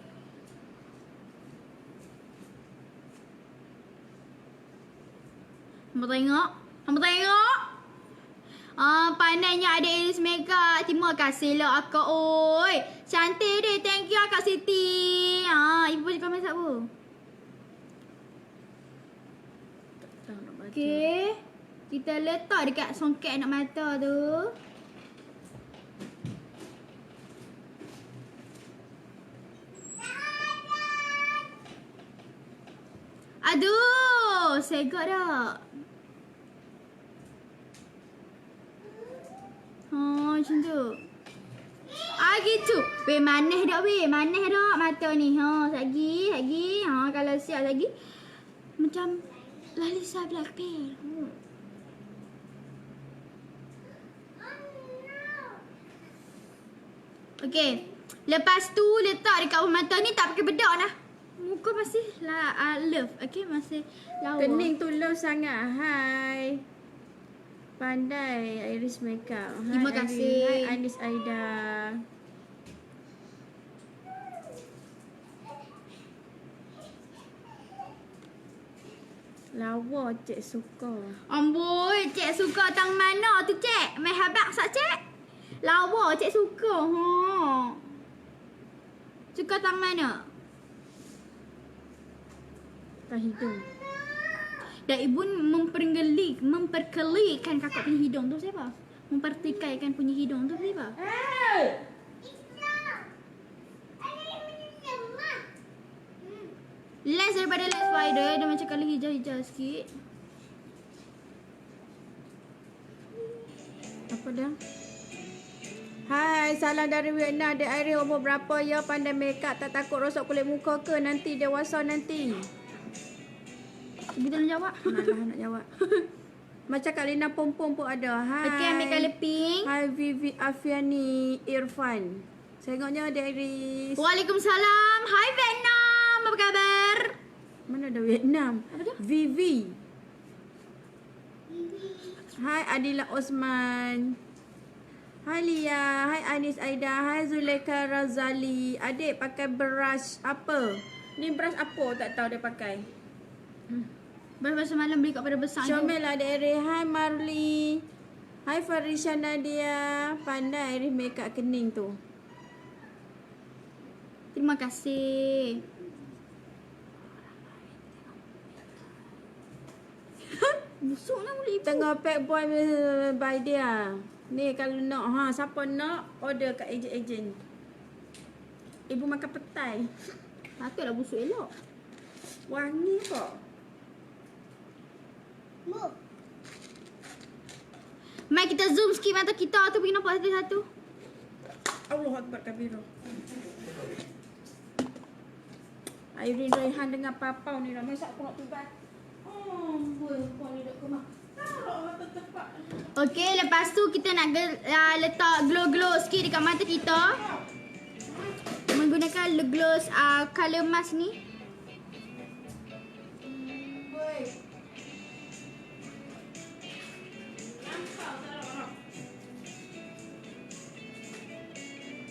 Hamba tengok. Pandainya ada Iris Makeup. Terima kasih lah akak oi. Cantik deh. Thank you akak Siti. Ibu je komen siapa? hitam nak baca. Okay. Kita letak dekat songket anak mata tu. Aduh, segak dah. Macam tu. Gitu. Weh, manis dak weh. Manis dak mata ni. Lagi. Kalau siap lagi. Macam Lalisa Blackpink. Okay. Lepas tu letak dekat bawah mata ni tak pakai bedak lah. Muka masih love. Okay, masih lawa. Kening tu love sangat. Hai. Pandai Iris Makeup. Hai, Terima kasih. Hai Anis Aida. Lawa cik suka. Amboi, cik suka tang mana tu cik? Mai habak sak cik? Lawa cik suka. Suka tang mana? Tak hidung. Dan ibu memperkelikan kakak punya hidung tu siapa? Mempertikaikan punya hidung tu siapa? Lens daripada lens spider dia macam colour hijau-hijau sikit. Apa dah? Hai, salam dari Vietnam. Adik Iris umur berapa ya? Pandai makeup, tak takut rosak kulit muka ke nanti dewasa nanti? Ibu tolong jawab. Nak jawab. Macam Kak Lina Pompom pun ada. Hai. Okay, ambil colour pink. Hai Vivi Afiani Irfan. Tengoknya Adik Iris. Waalaikumsalam. Hai Vietnam. Apa khabar? Mana ada Vietnam? Apa dia? Vivi. Hai Adila Osman. Hai Lia. Hai Anis Aida. Hai Zulaika Razali. Adik pakai brush apa? Ni brush apa tak tahu dia pakai. Baru semalam beli kat pada besar tu. Comel Adik Iris. Hai Marli. Hai Farisha Nadia. Pandai Iris makeup kening tu. Terima kasih. Busuk lah mulut ibu. Tengah pack boy by dia. Ni kalau nak, siapa nak order kat ejen-ejen. Ibu makan petai. Patutlah busuk elok. Wangi kok. Mai kita zoom sikit mata kita tu pergi nampak satu-satu. Allah Akbar kabirah. Airin Raihan dengan papau ni dah. Masak aku nak tiba. Okey, lepas tu kita nak letak glow-glow sikit dekat mata kita. Menggunakan glow color mask ni.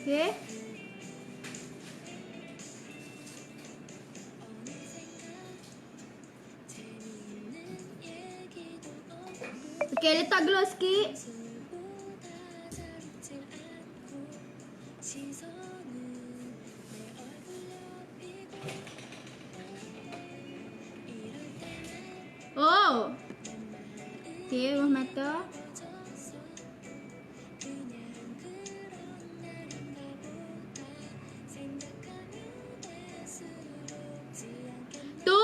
Okey. Okey, letak glow sikit. Oh. Okey, bawah mata. Tu.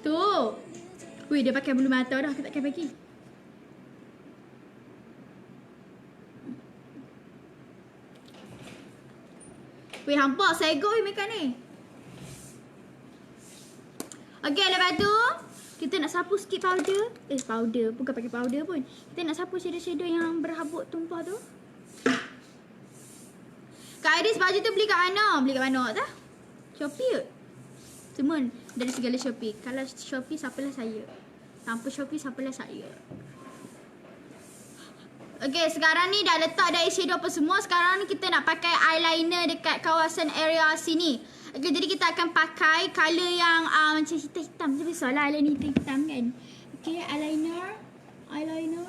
Tu. Wih, dia pakai bulu mata dah. Aku tak pakai lagi. Wih, hampa sego makeup ni. Okey, lepas tu kita nak sapu sikit powder. Powder. Bukan pakai powder pun. Kita nak sapu shadow-shadow yang berhabuk tumpah tu. Kak Iris, baju tu beli kat mana? Beli kat mana tak? Shopee ke? Semua dari segala Shopee. Kalau Shopee, siapalah saya. Tanpa Shopee, siapalah saya. Okay, sekarang ni dah letak dah eyeshadow apa semua. Sekarang ni kita nak pakai eyeliner dekat kawasan area sini. Okay, jadi kita akan pakai colour yang macam hitam-hitam. Macam biasalah eyeliner hitam-hitam kan. Okay, eyeliner. Eyeliner.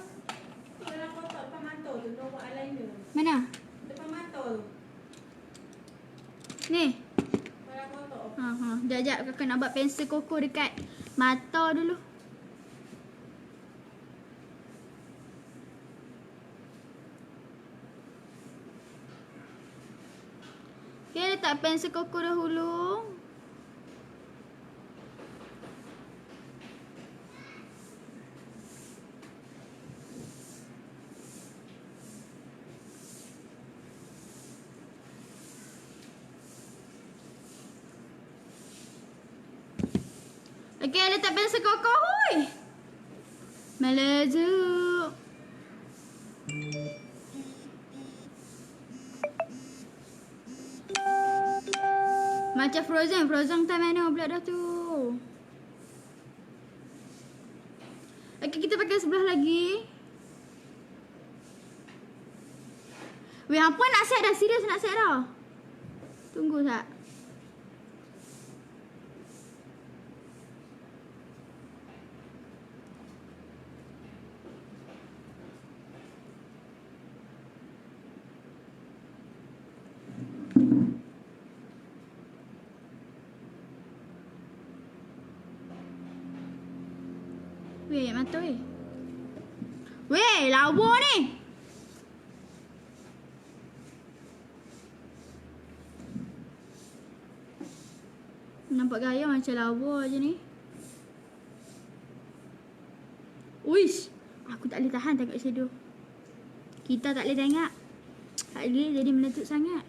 Kalau kotak depan mata tu, kau buat eyeliner. Mana? Depan mata tu. Ni. Kalau kotak. Sekejap kakak nak buat pensel koko dekat mata dulu. Okay, letak pensel koko dahulu. Okay, letak pensel koko. Hui. Melaju. Macam Frozen. Frozen time mana pula dah tu. Okay, kita pakai sebelah lagi. Weh, apa nak set dah? Serius nak set dah? Tunggu tak? Weh, mata weh. Weh, lawa ni. Nampak gaya macam lawa je ni. Uish, aku tak boleh tahan tengok shadow. Kita tak boleh tengok. Tak boleh jadi meletup sangat.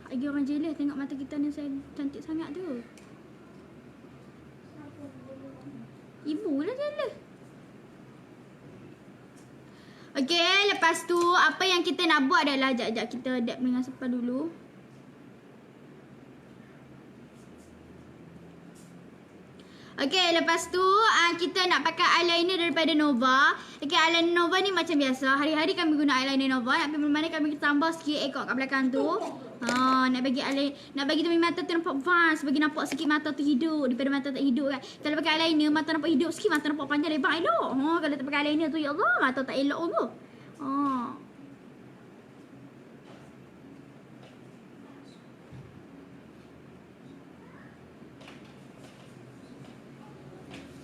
Lagi orang jealous tengok mata kita ni cantik sangat tu. Ibu lah jealous. Okay, lepas tu apa yang kita nak buat adalah sekejap kita dab dengan sepa dulu. Okay, lepas tu kita nak pakai eyeliner daripada Nova. Okay, eyeliner Nova ni macam biasa. Hari-hari kami guna eyeliner Nova. Tapi mana kami tambah sikit ekor kat belakang tu. Nak bagi nak bagi tepi mata tu nampak vast. Bagi nampak sikit mata tu hidup daripada mata tak hidup kan. Kalau pakai eyeliner mata nampak hidup sikit, mata nampak panjang lebar elok. Kalau tak pakai eyeliner tu ya Allah, mata tak elok tu.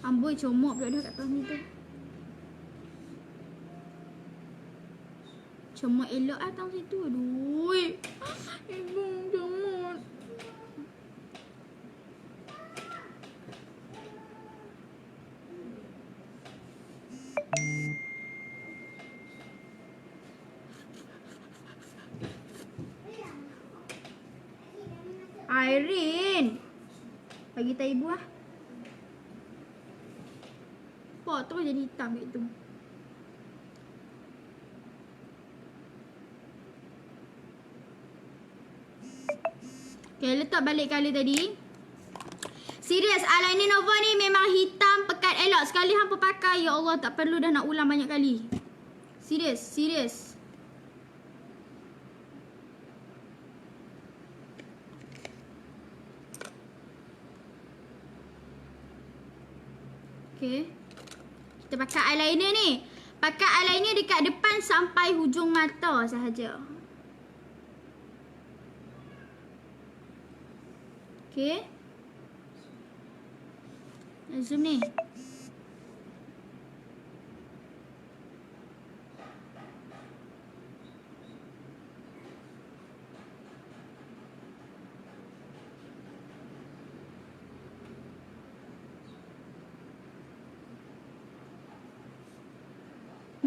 Amboi comot pula dah kat atas ni tu. Comot elok lah tang situ. Aduh. Ibu comot. Irene. Bagi tahu ibu lah. Apa terus jadi hitam gitu. Okay, letak balik color tadi. Serius, eyeliner Nova ni memang hitam pekat elok. Sekali hampa pakai, ya Allah, tak perlu dah nak ulang banyak kali. Serius, serius. Okay. Kita pakai eyeliner ni. Pakai eyeliner dekat depan sampai hujung mata sahaja. Okay. Zoom ni.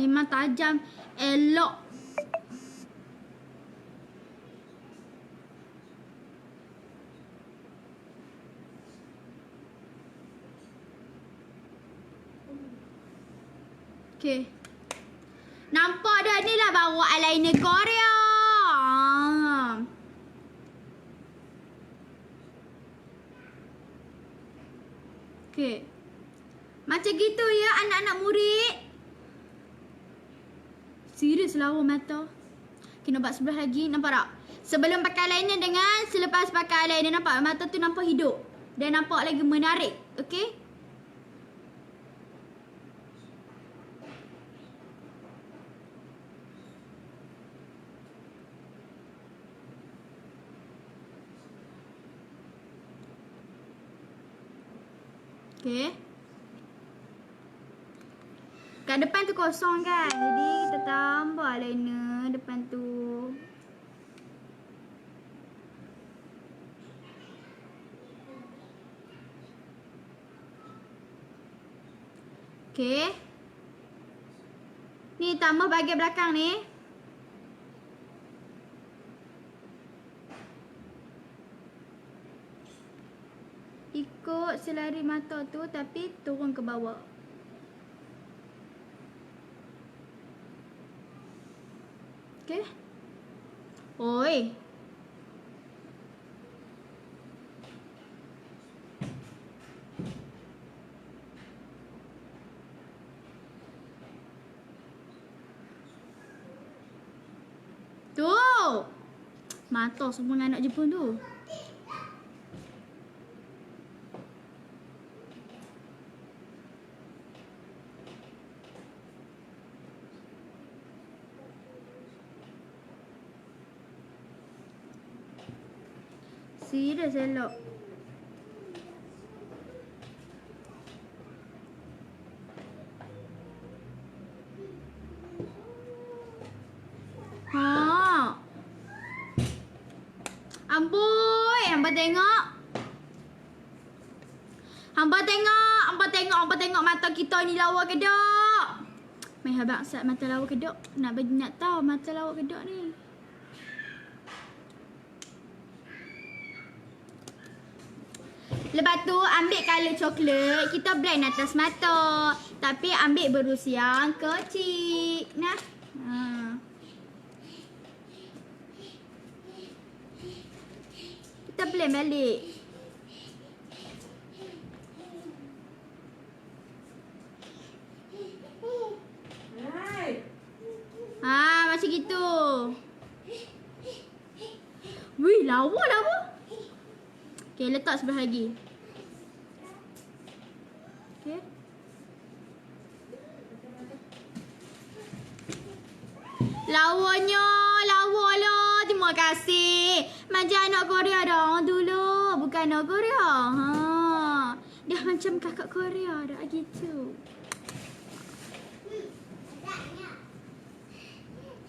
Memang tajam, elok. Okay. Nampak dah ni lah baru eyeliner Korea. Okay. Macam gitu ya anak-anak murid. Serius lawa mata. Kena buat sebelah lagi. Nampak tak? Sebelum pakai eyeliner dengan selepas pakai eyeliner, nampak mata tu nampak hidup. Dan nampak lagi menarik. Okay? Okay. Kat depan tu kosong kan. Jadi kita tambah eyeliner depan tu. Okay. Ni tambah bahagian belakang ni. Ikut selari mata tu tapi turun ke bawah. Okay. Oi. Tu. Mata semua anak Jepun tu. Serius elok. Ha. Amboi, hamba tengok. Hamba tengok mata kita ni lawa kedok. Mai habaq sat mata lawa kedok. Nak tahu mata lawa kedok ni. Lepas tu ambil color coklat, kita blend atas mata. Tapi ambil berus yang kecil. Nah. Ha. Kita blend balik. Ha, macam gitu. Wih, lawa. Okay, letak sebelah lagi. Okay. Lawanya, lawa lah. Terima kasih. Macam anak Korea dah dulu. Bukan anak Korea. Ha. Dah macam kakak Korea dah gitu.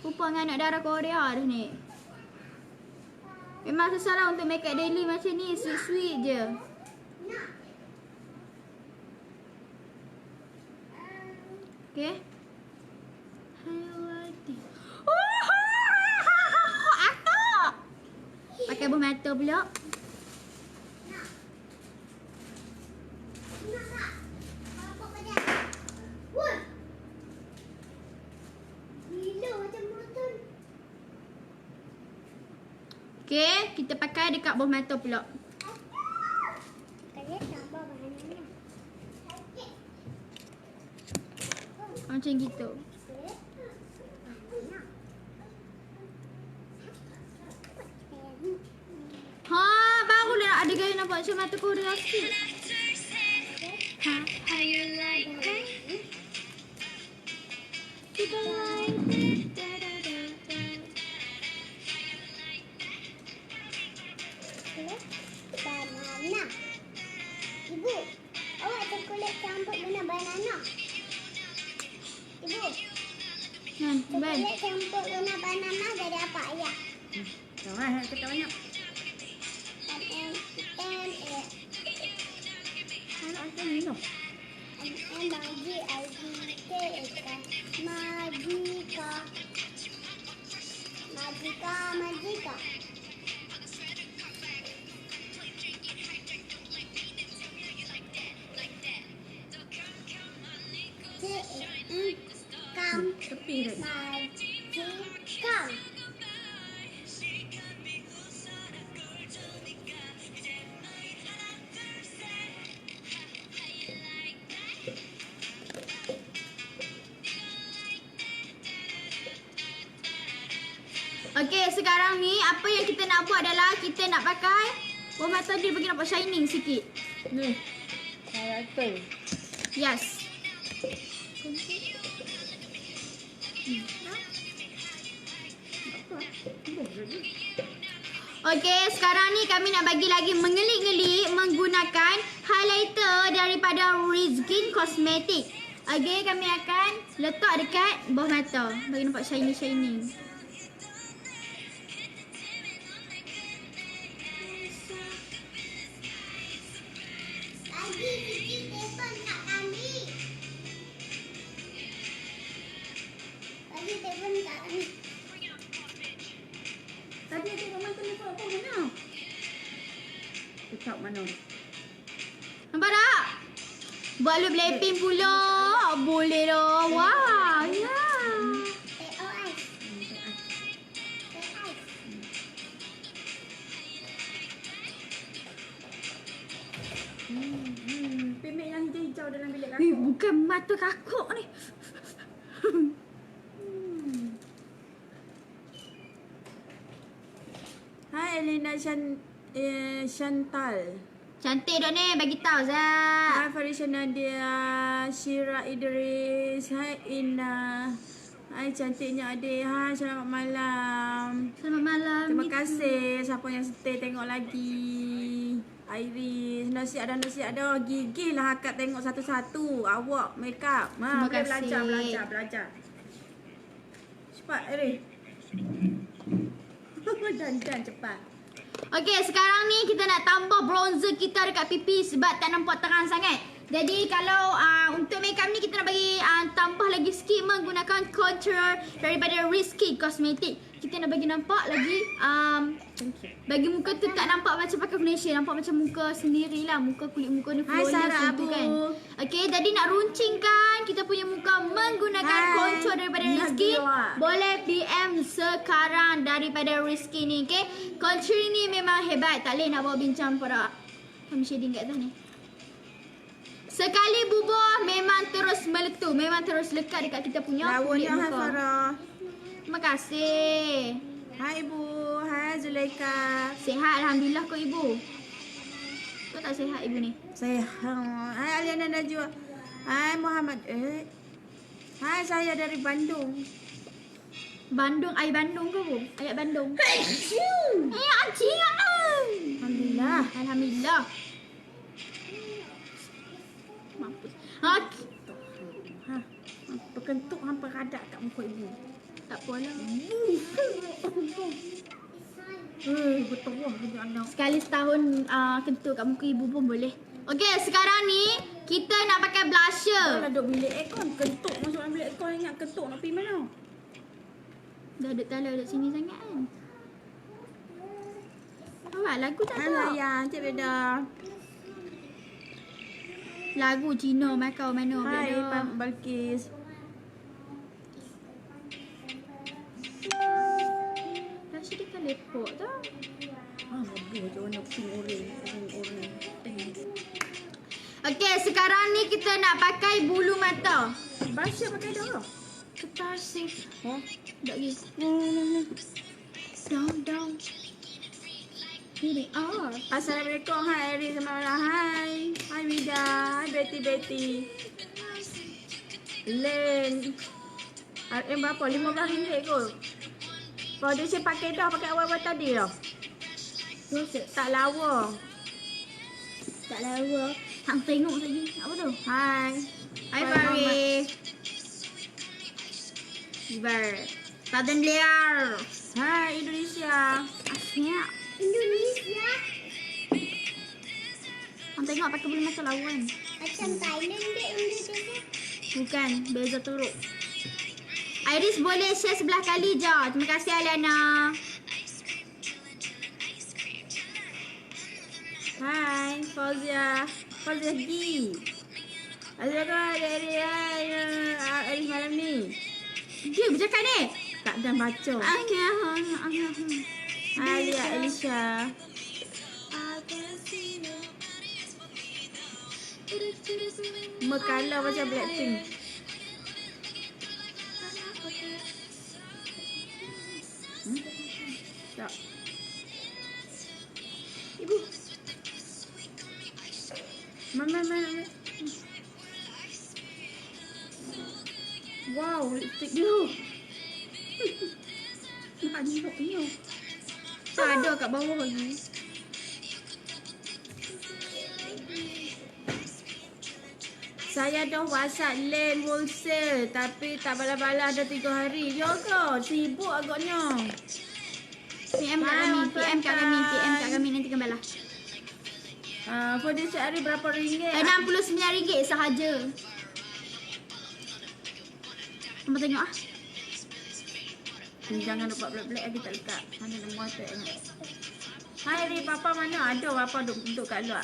Rupa dengan anak darah Korea dah ni. Memang susah lah untuk make up daily macam ni. Sweet-sweet je. Okay. Pakai buah mata pula. Okay, kita pakai dekat bawah mata pula. Kali tambah bahan ni. Macam gitu. Ha, baru nak ada gaya nampak macam mata Korea sikit. Ha, How you like that? kita like it. Da, da, da, da. Kulit banana. Ibu, awak ada kulit campur guna banana. Ibu, Ben. kulit campur guna banana dari apa ayah? Jangan kita banyak. Magika. Tepi dah. Magika. Okey, sekarang ni apa yang kita nak buat adalah kita nak pakai bawah mata dia bagi nampak shining sikit. Ni. Highlighter. Yes. Okey, sekarang ni kami nak bagi lagi mengelik-ngelik menggunakan highlighter daripada Rizkin Cosmetic. Okey, kami akan letak dekat bawah mata bagi nampak shiny-shiny. Bagi sikit telefon kat kami. Bagi telefon kat kami. Tadi ada orang telefon apa mana? Dekat mana? Nampak tak? Buat lu Blackpink pula. Boleh dah. Wah, ya. TOI. Pemik yang hijau-hijau dalam bilik Eh, kakak. bukan mata kakak ni. Hai Elena Chantal. Cantik dah ni. Bagi tahu Zat. Hai Farisha Nadia, Syira Idris, hai Ina. Hai cantiknya adik. Hai selamat malam. Selamat malam. Terima kasih siapa yang stay tengok lagi. Iris, nasihat ada. Gigih lah akak tengok satu-satu. Awak make up. Terima boleh kasih. belajar. Cepat Iris. Dan cepat. Okey, sekarang ni kita nak tambah bronzer kita dekat pipi sebab tak nampak terang sangat. Jadi kalau untuk makeup ni kita nak bagi tambah lagi sikit menggunakan contour daripada Rizky Cosmetic. Kita nak bagi nampak lagi bagi muka tu tak nampak macam pakai foundation, nampak macam muka sendirilah, muka kulit muka ni Hai, flawless Sarah gitu Abu. kan. Okey, jadi nak runcingkan kita punya muka menggunakan Hai, contour daripada Rizky. Nabila. Boleh PM sekarang daripada Rizky ni, okey? Contour ni memang hebat, tak boleh nak bawa bincang pada kami shading kat atas ni. Sekali bubuh memang terus meletup, memang terus lekat dekat kita punya kulit Lawanya hai muka. Farah. Terima kasih. Hai Ibu, hai Zulaika. Sihat alhamdulillah kau ibu. Kau tak sihat ibu ni? Sehat. Hai Aliana Najwa. Hai Muhammad. Hai saya dari Bandung. Bandung, air Bandung ke bu? Ayat Bandung. Eh, anjing ah. Alhamdulillah. Alhamdulillah. Mampus. Okey. Ha, berkentuk hampa radak kat muka ibu. Tak apalah. Betul punya anak. Sekali setahun kentut kat muka ibu pun boleh. Okey, sekarang ni kita nak pakai blusher. Kalau duduk bilik aircon, kentuk masuk dalam bilik aircon ingat kentuk nak pergi mana? Dah duduk dalam duduk sini sangat kan. Awak lagu tak Alah tahu? ya, cik beda. Lagu Cina Macau mana Hai beda. Pak Balkis. Blusher dia colour pokok tu. Bagus je warna pink orange. Okey, sekarang ni kita nak pakai bulu mata. Brush pakai dah. Kertas sih. Oh. Tak lagi. Down. Here they are. Assalamualaikum. Hai Aries sama Allah. Hai. Hai Vida. Hai Betty. Len. RM berapa? RM15 kot. Foundation pakai dah, pakai awal-awal tadi dah. Tak lawa. Hang tengok saja. Apa tu? Hai. Hai Farid. Southern Blair. Hai Indonesia. Asyik. Indonesia. Hang tengok pakai bulu mata lawan. Macam Thailand dia Indonesia. Bukan, beza teruk. Iris boleh share sebelah kali je. Terima kasih Aliana. Hai Fauzia G. Assalamualaikum Aries malam ni. Dia bercakap ni. Tak dah baca. Hai Lia Alicia. Mekala macam Blackpink. Tak. Ibu. Mama. Wow, lipstick dia. Nak ni. Tak ada kat bawah lagi. Saya dah WhatsApp Len wholesale tapi tak balas-balas dah 3 hari. Ya ke? Sibuk agaknya. PM kat kami nanti kena balas. Foundation hari berapa ringgit? RM69 sahaja. Kamu tengok ah. Jangan lupa black-black lagi tak lekat. Mana nombor tu ingat. Hai Ri, papa mana? Ada papa duduk kat luar.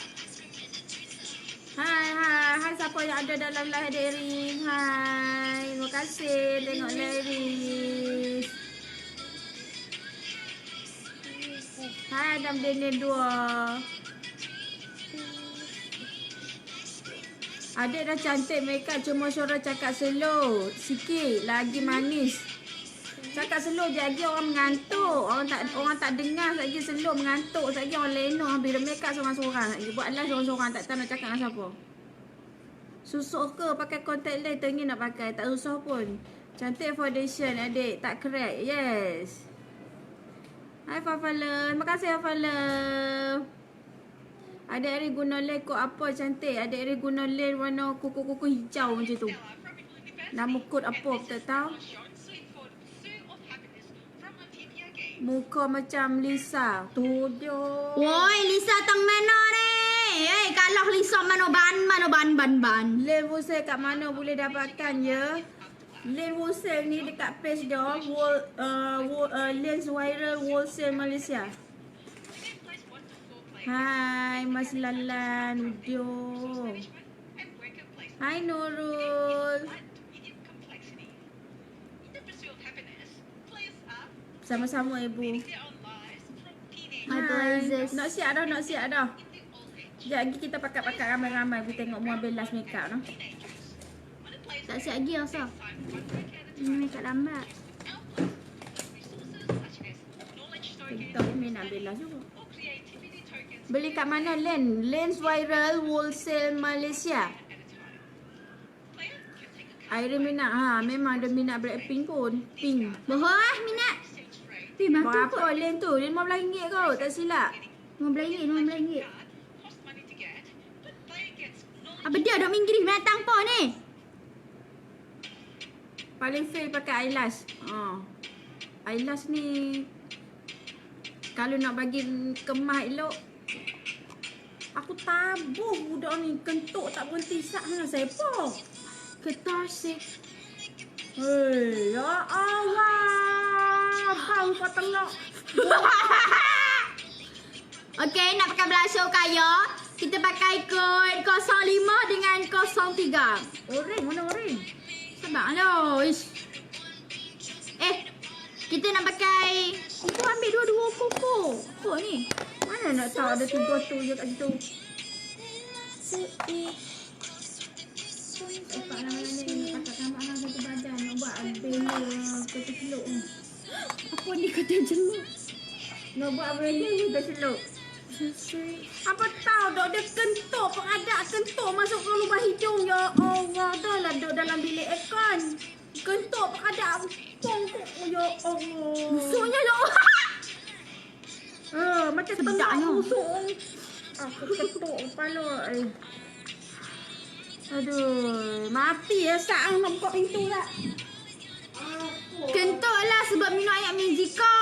Hai siapa yang ada dalam live Ri? Hai, terima kasih tengok live. Hai Adam Daniel 2. Adik dah cantik makeup cuma suara cakap slow sikit lagi manis. Cakap slow je lagi orang mengantuk. Orang tak dengar lagi slow mengantuk. Lagi orang leno habis makeup seorang-seorang. Lagi buat live seorang-seorang tak tahu nak cakap dengan siapa. Susah ke pakai contact lens teringin nak pakai? Tak susah pun. Cantik foundation adik, tak crack. Yes. Hai Fafala. Terima kasih Fafala. Adik Ari guna lens kod apa cantik? Adik Ari guna lens warna kuku-kuku hijau macam tu. Nama kod apa tak tahu. Muka macam Lisa. Tu dia. Woi, Lisa tang mana ni? Kalah Lisa mana ban. Lens wholesale kat mana boleh dapatkan ya? Lens wholesale ni dekat page dia. Lens viral wholesale Malaysia. Hai Mas Lalan video. Hai Nurul. Sama-sama ibu. My blazers. Nak siap dah. Sekejap lagi kita pakai ramai-ramai. Ibu tengok mu habis last makeup no. Tak siap lagi asal. Ini kat lambat. TikTok ni nak ambil last juga. Beli kat mana Lens Viral Wholesale Malaysia. Irene minat. Memang ada minat Blackpink pun. Pink. Bohong minat. Matu berapa lens tu? RM15 kot. Tak silap. RM15. Apa dia dok minggir binatang po ni? Paling fail pakai eyelash. Eyelash ni kalau nak bagi kemah elok, aku tabuh budak ni. Kentuk tak berhenti sak mana siapa? Ketarsik. Hei, ya Allah. Hang kau tengok. Okey, nak pakai blusher kaya. Kita pakai kod 05 dengan 03. Orange, mana orange? Sabarlah. Kita nak pakai, itu ambil dua-dua pokok. Pokok ni. Mana nak tahu ada 3 tu je kat situ. Lepas nama-nama ni pakai tambah lah satu badan. Nak buat bela kata celuk. Apa ni kata jeluk? Nak buat bela kata celuk. Apa tahu dok dia kentuk, pengadak kentuk masuk ke lubang hidung. Ya Allah, dah lah dok dalam bilik aircon. Kentuk pengadak pongkok. Ya Allah. Busuknya tu. Macam Sedapnya. tengah busuk. Aku ketuk kepala. Aduh, mati ya sak nak buka pintu tak. Kentuk lah sebab minum air Magica.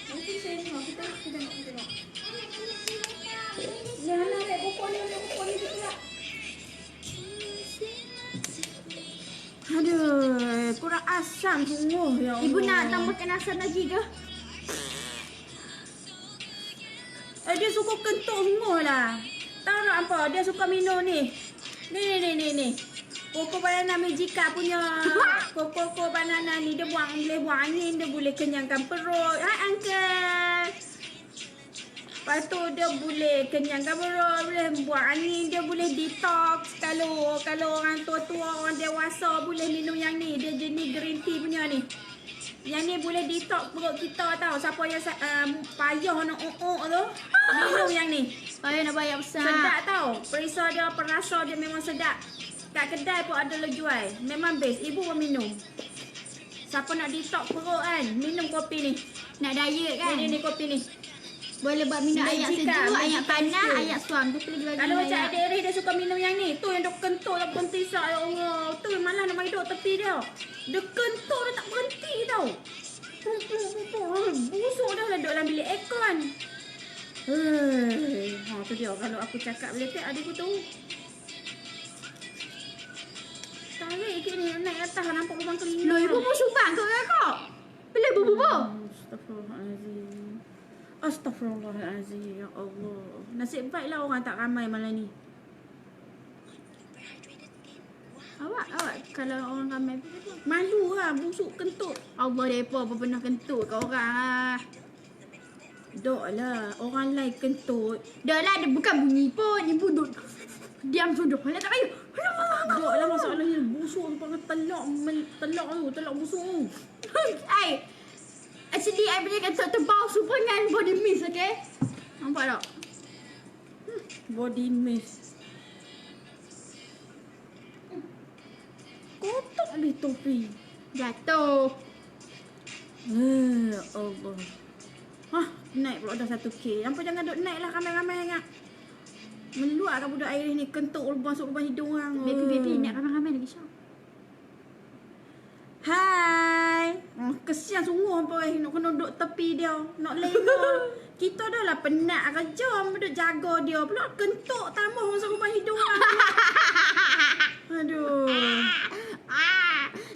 Nanti saya tengok, kita tengok. Jangan nak pokok ni juga. Aduh, kurang asam sungguh ya Allah. Ibu nak tambahkan asam lagi ke? Dia suka kentuk sungguh lah. Tahu tak apa? Dia suka minum ni. Ni. Koko banana Magica punya. Koko banana ni dia boleh buang angin, dia boleh kenyangkan perut. Hai uncle. Lepas tu dia boleh kenyangkan perut, boleh buang angin, dia boleh detox. Kalau orang tua-tua, orang dewasa boleh minum yang ni. Dia jenis green tea punya ni. Yang ni boleh detox perut kita tau. Siapa yang payah nak tu, minum yang ni. Saya nak bayar besar. Sedap tau. Perisa dia, perasa dia memang sedap. Kat kedai pun ada lo jual. Memang best. Ibu pun minum. Siapa nak detox perut kan, minum kopi ni. Nak diet kan? Ni kopi ni. Boleh buat minum air Magica, sejuk, air Magica panas, sejuk. air suam. Tu pilih bagi Kalau macam air. adik Aris dia suka minum yang ni. Tu yang dia kentuk tak berhenti sah. Ya Allah. Tu yang malah nak mari duduk tepi dia. Dia kentuk dia tak berhenti tau. Busuk dah lah duduk dalam bilik aircon. Tu dia. Kalau aku cakap beletek adik aku tahu. Tarik ke ni naik atas nampak lubang telinga. Loh, ibu pun subang ke kakak? Boleh bubu. Astaghfirullahalazim. Ya Allah. Nasib baiklah orang tak ramai malam ni. Awak kalau orang ramai Malu lah busuk kentut. Allah depa apa pernah kentut ke orang ah. Dok lah. Orang lain kentut. Dah lah dia bukan bunyi pun. Ibu duduk diam sudah. Lah tak payah. Dok lah masalahnya busuk tu pakai telak busuk tu. Ai. Actually I punya kentut tebal super dengan body mist, okay? Nampak tak? Body mist. Kotak habis topi. Jatuh. Allah. Hah, naik pula dah 1K. Nampak jangan duk naik lah ramai-ramai sangat. Meluak kan budak air ni kentuk masuk lubang hidung orang. Baby nak ramai-ramai lagi Syah. Hai. Kesian sungguh apa nak kena duduk tepi dia. Nak label. Kita dah lah penat kerja. Duduk jaga dia. Pula kentuk tambah masuk lubang hidung orang. Aduh.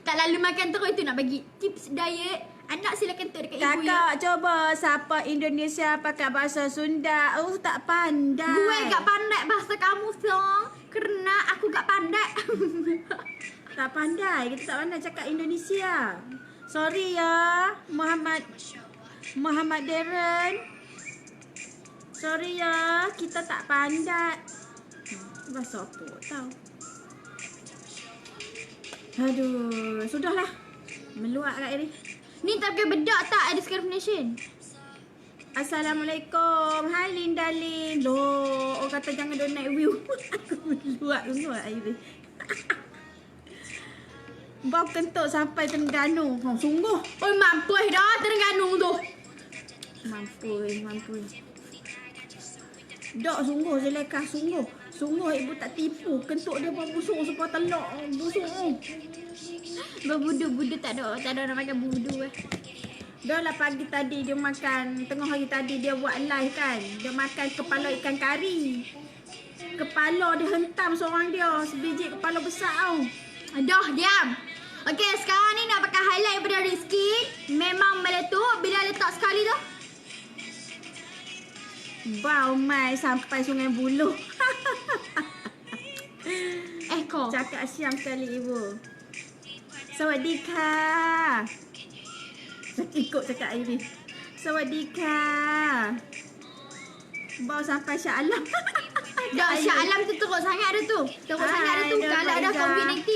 Tak lalu makan terus tu nak bagi tips diet. Anak silakan tu dekat ibu ya. Kakak coba siapa Indonesia pakai bahasa Sunda. Oh tak pandai. Gue gak pandai bahasa kamu Song. Kerana aku gak pandai. Tak pandai. Kita tak pandai cakap Indonesia. Sorry ya Muhammad Darren. Sorry ya, kita tak pandai. Bahasa apa tahu. Aduh, sudahlah. Meluak kat ini. Ni tak pakai bedak tak ada discrimination. Assalamualaikum. Hai Linda Lin. Loh, orang kata jangan donate view. Aku meluak semua ini. Bau kentut sampai Terengganu. Sungguh. Oi mampus dah Terengganu tu. Mampu. Dok sungguh Zulaikha sungguh. Sungguh ibu tak tipu. Kentut dia pun busuk supaya telak. Busuk. Berbudu-budu tak ada nak makan budu Dah lah pagi tadi dia makan. Tengah hari tadi dia buat live kan. Dia makan kepala ikan kari. Kepala dia hentam seorang dia. Sebiji kepala besar tau. Dah diam. Okey, sekarang ni nak pakai highlight pada Rizky. Memang meletup bila letak sekali tu. Bau mai sampai Sungai Buloh. Kau. Cakap siam sekali ibu. Sawadika. Ikut cakap Iris. Sawadika. Bawa sampai Shah Alam. Dah Syah Alam tu teruk sangat dah tu. Teruk sangat dah tu. Hai, Kalau ada Faizah. COVID-19.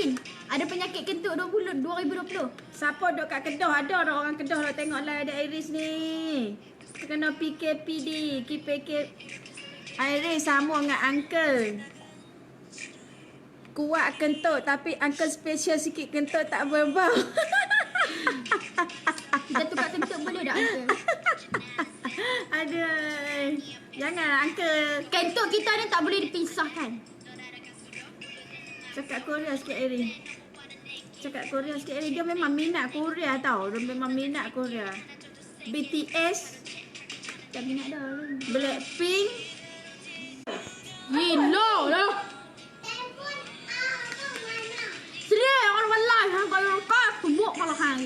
Ada penyakit kentut 2020. Siapa duduk kat Kedah? Ada orang Kedah nak tengok live ada Iris ni. Kena PKPD. PK. Iris sama dengan uncle. Kuat kentut tapi uncle special sikit kentut tak berbau. Kita tukar kentut boleh tak uncle? Aduh. Janganlah uncle. Kentut kita ni tak boleh dipisahkan. Cakap Korea sikit Iris. Cakap Korea sikit Iris. Dia memang minat Korea tau. Dia memang minat Korea. BTS. Tak minat dah. Blackpink. Gila lah. Serius orang live hang kalau kau semua kalau hang.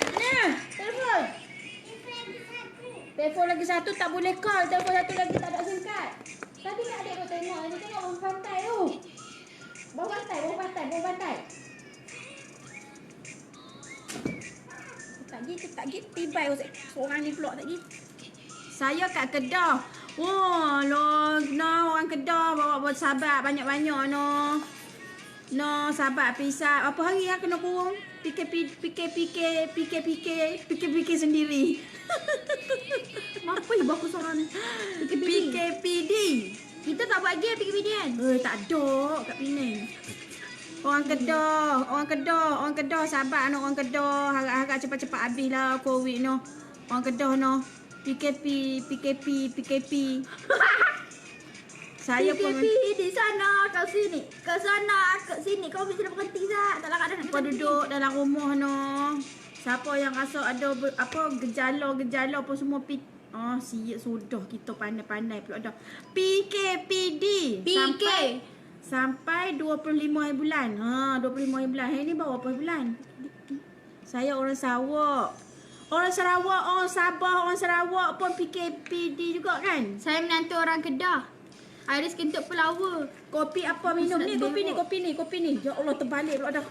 Nah, telefon. Telefon lagi satu tak boleh call. Telefon satu lagi tak ada SIM card. Tadi nak adik kau tengok. Dia tengok bawah pantai tu. Bawah pantai. Tak gitu. Tibai seorang ni pulak tak gitu. Saya kat Kedah. Wah, lo orang Kedah bawa buat sahabat banyak-banyak no. No, sahabat pisah. Apa hari yang kena kurung? PK sendiri. Apa ibu aku seorang ni? PKPD. Kita tak buat game PKPD kan? Tak ada kat Penang. Orang Kedah, sahabat anak orang Kedah. Harap-harap cepat-cepat habis lah COVID no. Orang Kedah no. PKP. Saya pun PKP di sana, kau sini. Ke sana, ke sini. Kau sudah berhenti tak? Tak larat nak apa duduk dalam rumah no. Siapa yang rasa ada gejala apa semua siap sudah kita pandai-pandai pula dah. PKPD. PK. Sampai 25 hari bulan. 25 hari bulan. Hari ni bawa apa bulan? Saya orang Sarawak. Orang Sarawak, orang Sabah, orang Sarawak pun PKPD juga kan? Saya menantu orang Kedah. Iris kentut pelawa. Kopi apa minum ni? Kopi ni. Ya Allah terbalik pula dah.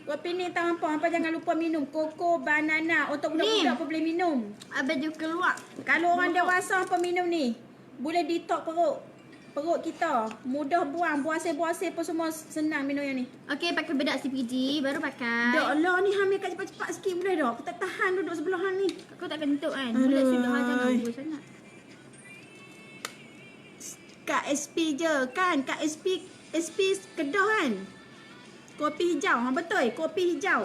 Kopi ni tahu apa jangan lupa minum. Koko, banana. Untuk budak-budak pun boleh minum. Baju keluar. Kalau orang dewasa apa minum ni? Boleh detox perut kita. Mudah buang. Buasir-buasir pun semua senang minum yang ni. Okey, pakai bedak CPG. Baru pakai. Ya Allah ni hamil kat cepat-cepat sikit boleh dah. Aku tak tahan duduk sebelah hang ni. Kau tak kentut kan? Bulat sudah jangan ganggu sangat. Kak SP je kan? Kak SP Kedah kan? Kopi hijau. Betul, kopi hijau.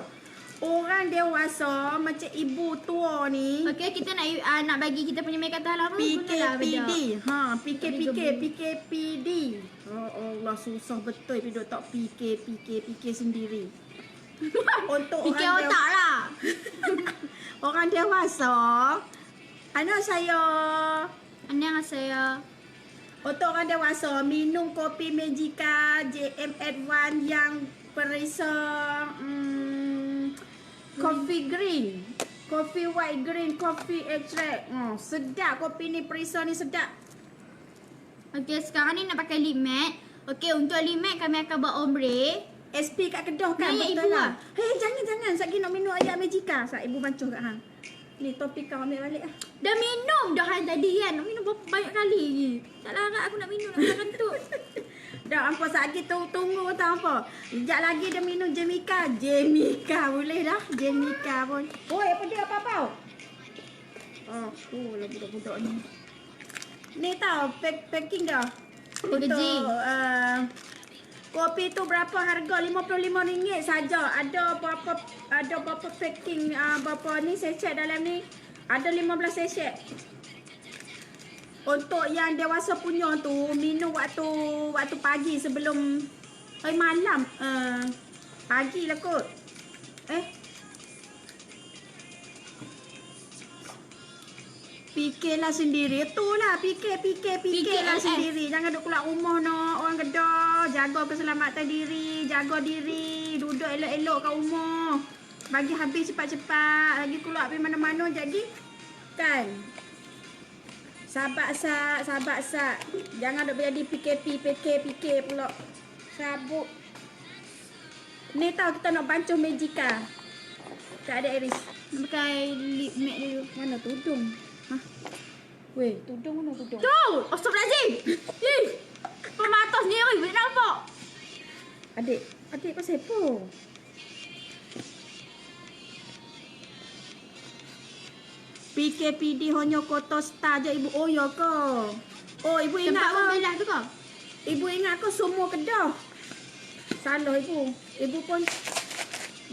Orang dewasa macam ibu tua ni. Okey, kita nak bagi kita punya make up halal PKPD. PKPD. Oh Allah susah betul duduk tak PK sendiri. Untuk fikir orang otak lah. orang dewasa. Anak saya. Untuk orang dewasa minum kopi Magica JM1 yang perisa coffee green, coffee white green, coffee extract. Sedap kopi ni, perisa ni sedap. Okey, sekarang ni nak pakai lip matte. Okey, untuk lip matte kami akan buat ombre. SP kat Kedah kan? Nanya Betul ibu lah. lah. Hei, jangan. Sat nak minum air Magica. Sat ibu bancuh kat hang. Ni topik kau ambil balik lah. Dah minum dah kan tadi kan. Nak minum berapa banyak kali lagi. Tak larat aku nak minum, nak kentut. Dah apa lagi tunggu tahu apa. Sekejap lagi dia minum Jamaica boleh dah. Jamaica pun. Oi, apa dia apa-apa? Lah budak-budak ni. Ni tau packing dah. Packaging. Kopi tu berapa harga? RM55 saja. Ada berapa packing berapa ni sachet dalam ni? Ada 15 sachet. Untuk yang dewasa punya tu minum waktu pagi sebelum malam. Pagi lah kot. Fikirlah sendiri. Itulah fikir lah sendiri. Jangan duduk keluar rumah no. Orang Kedah, jaga keselamatan diri, jaga diri, duduk elok-elok kat rumah. Bagi habis cepat-cepat. Lagi keluar pergi mana-mana jadi kan. Sabar sat. Jangan dok jadi PK pula. Sabuk. Ni tahu kita nak bancuh Magica. Tak ada Iris. Nak pakai lip matte dulu. Mana tudung? Hah? Weh, tudung mana tudung? Tu! Astagfirullahaladzim! Ih! Pemata sendiri, boleh nampak? Adik pasal apa? PKPD hanya kota star je ibu. Oh ya ke? Oh ibu ingat Tempat ke? membelah tu kau? Ibu ingat ke semua Kedah? Salah ibu. Ibu pun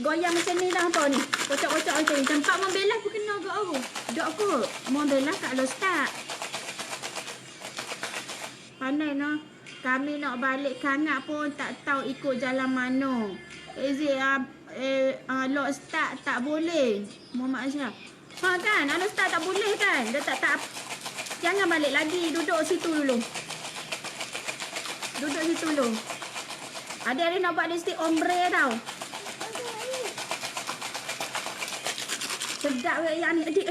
goyang macam ni dah apa ni? Kocok-kocok macam ni. Tempat membelah pun kena ke apa? Dok kot. Membelah kat Low Start. Pandai no. Kami nak balik Kangak pun tak tahu ikut jalan mana. Is it Low Start tak boleh? Muhammad Aisyah. Ha kan? Low Start tak boleh kan? Dia tak. Jangan balik lagi. Duduk situ dulu. Ada hari nak buat lipstick ombre tau. Sedap ke yang ni. Adik.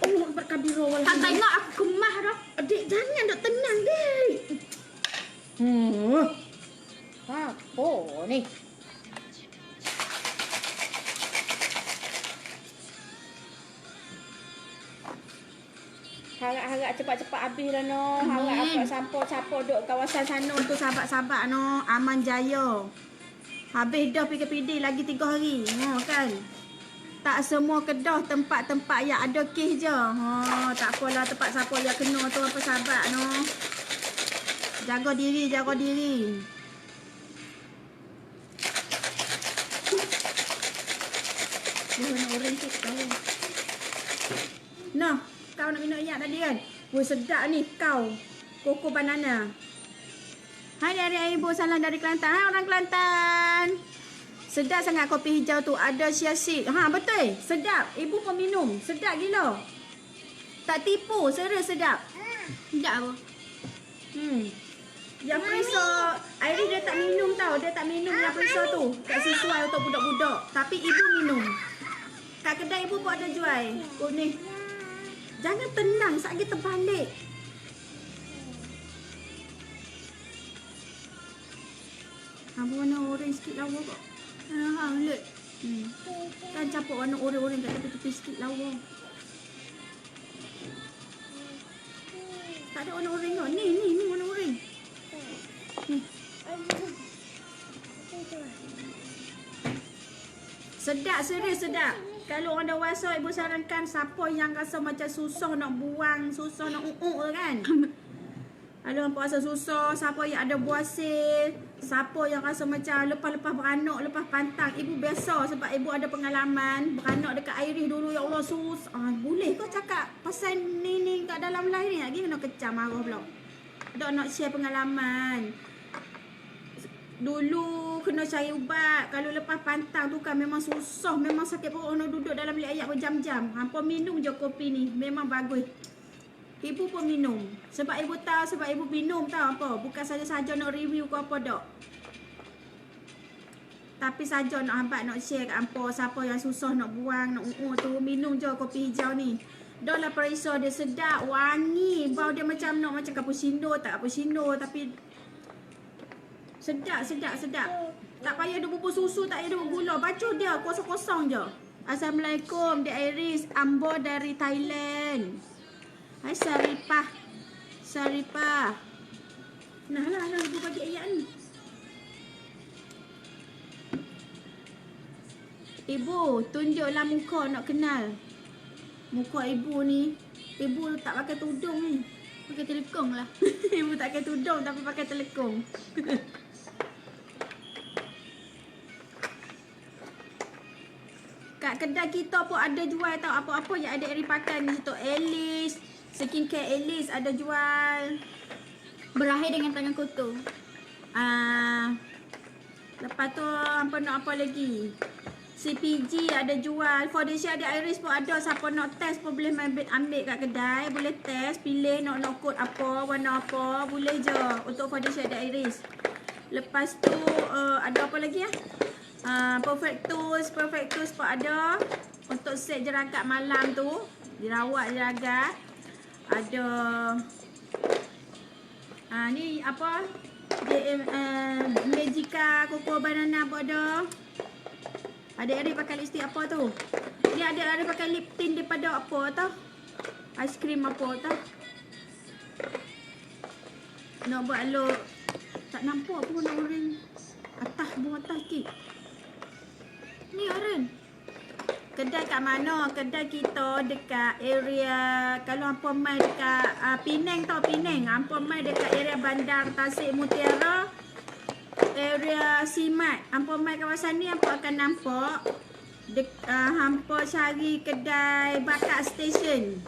Oh, berkabiro walaupun. Tak tengok aku kemah dah. Adik, jangan dok tenang, dek. Apa ni? Harap-harap cepat-cepat habis dah no. Harap apa siapa duk kawasan sana untuk sahabat-sahabat no. Aman jaya. Habis dah PKPD lagi 3 hari. Kan? Tak semua Kedah tempat-tempat yang ada kes je. Tak apalah tempat siapa yang kena tu apa sahabat no. Jaga diri. Warna orange tu kau. Nah, kau nak minum ayak tadi kan? Woi sedap ni kau. Koko banana. Hai dari ibu, salam dari Kelantan. Hai orang Kelantan. Sedap sangat kopi hijau tu. Ada chia seed. Ha betul. Sedap. Ibu pun minum. Sedap gila. Tak tipu. Serius sedap. Sekejap apa? Yang perisa Iris dia tak minum tau. Dia tak minum yang perisa tu. Tak sesuai untuk budak-budak. Tapi ibu minum. Kat kedai ibu pun ada jual. Oh ni. Jangan tenang. Saat kita terbalik. Apa warna orange sikit lawa kok. Lut. Kan campur warna orange kat tepi-tepi sikit lawa. Tak ada warna orange kau. Ni warna orange. Ni. Sedap, serius sedap. Kalau orang dewasa, ibu sarankan siapa yang rasa macam susah nak buang, susah nak kan. Ada orang rasa susah, siapa yang ada buasil, siapa yang rasa macam lepas-lepas beranak, lepas pantang. Ibu biasa sebab ibu ada pengalaman beranak dekat Iris dulu. Ya Allah susah. Boleh kau cakap pasal ni kat dalam live ni lagi kena kecam marah pula. Dok nak share pengalaman. Dulu kena cari ubat. Kalau lepas pantang tu kan memang susah. Memang sakit perut. Orang duduk dalam bilik ayak berjam-jam. Hampa minum je kopi ni. Memang bagus. Ibu pun minum. Sebab ibu tahu. Sebab ibu minum tahu apa. Bukan saja-saja nak review ke apa dok. Tapi saja nak hambat nak share kat hampa. Siapa yang susah nak buang. Nak tu. Minum je kopi hijau ni. Dah lah perisa dia sedap. Wangi. Bau dia macam cappuccino. Tak cappuccino. Tapi sedap. Tak payah ada bubur susu, tak payah ada bubur gula. Baca dia kosong-kosong je. Assalamualaikum, Dek Iris, Ambo dari Thailand. Hai Saripah. Nah lah ibu bagi ayat ni. Ibu, tunjuklah muka nak kenal. Muka ibu ni. Ibu tak pakai tudung ni. Pakai telekong lah. Ibu tak pakai tudung tapi pakai telekong. Kat kedai kita pun ada jual tau apa-apa yang ada Eri pakai ni situ. Alice, skincare Alice ada jual. Berakhir dengan tangan kotor. Lepas tu apa nak apa lagi? CPG ada jual. Foundation ada Iris pun ada. Siapa nak test pun boleh ambil kat kedai. Boleh test, pilih nak kod apa, warna apa. Boleh je untuk foundation ada Iris. Lepas tu ada apa lagi ya? Perfect Tools pun ada. Untuk set jeragat malam tu. Dirawat jeragat. Ada ni apa? Magica Coco Banana pun ada. Adik-adik pakai lipstick apa tu? Ni adik-adik pakai lip tint daripada apa tau? Aiskrim apa tau? Nak buat lo tak nampak pun nak orange. Atas buah atas sikit. Ni orange. Kedai kat mana? Kedai kita dekat area, kalau hampa mai dekat Penang tau, Penang. Hampa mai dekat area Bandar Tasik Mutiara, area Simat. Hampa mai kawasan ni hampa akan nampak hampa cari kedai Bakat Station.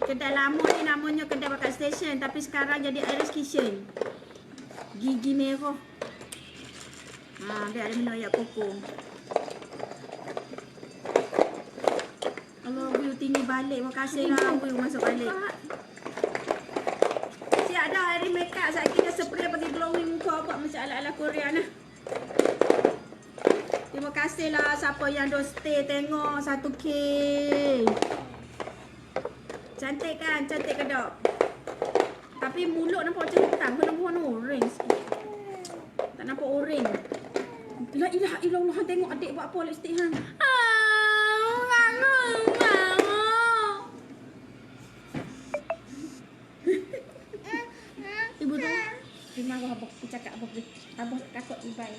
Kedai lama ni namanya kedai Bakat Station, tapi sekarang jadi Iris Kitchen. Gigi merah. Dia ada minum air koko. Kalau view tinggi balik, makasih lah view masuk balik. Siap dah hari makeup, saat kita spray bagi glowing muka buat macam ala-ala Korea nah. Terima kasih lah siapa yang dah stay tengok 1K. Cantik kan? Cantik ke tak? Tapi mulut nampak macam hitam, kena warna orange sikit. Tak nampak orange. La ilaha illallah, tengok adik buat apa lipstick hang. Ibu tu terima abang cakap abang tu. Abang takut ibai.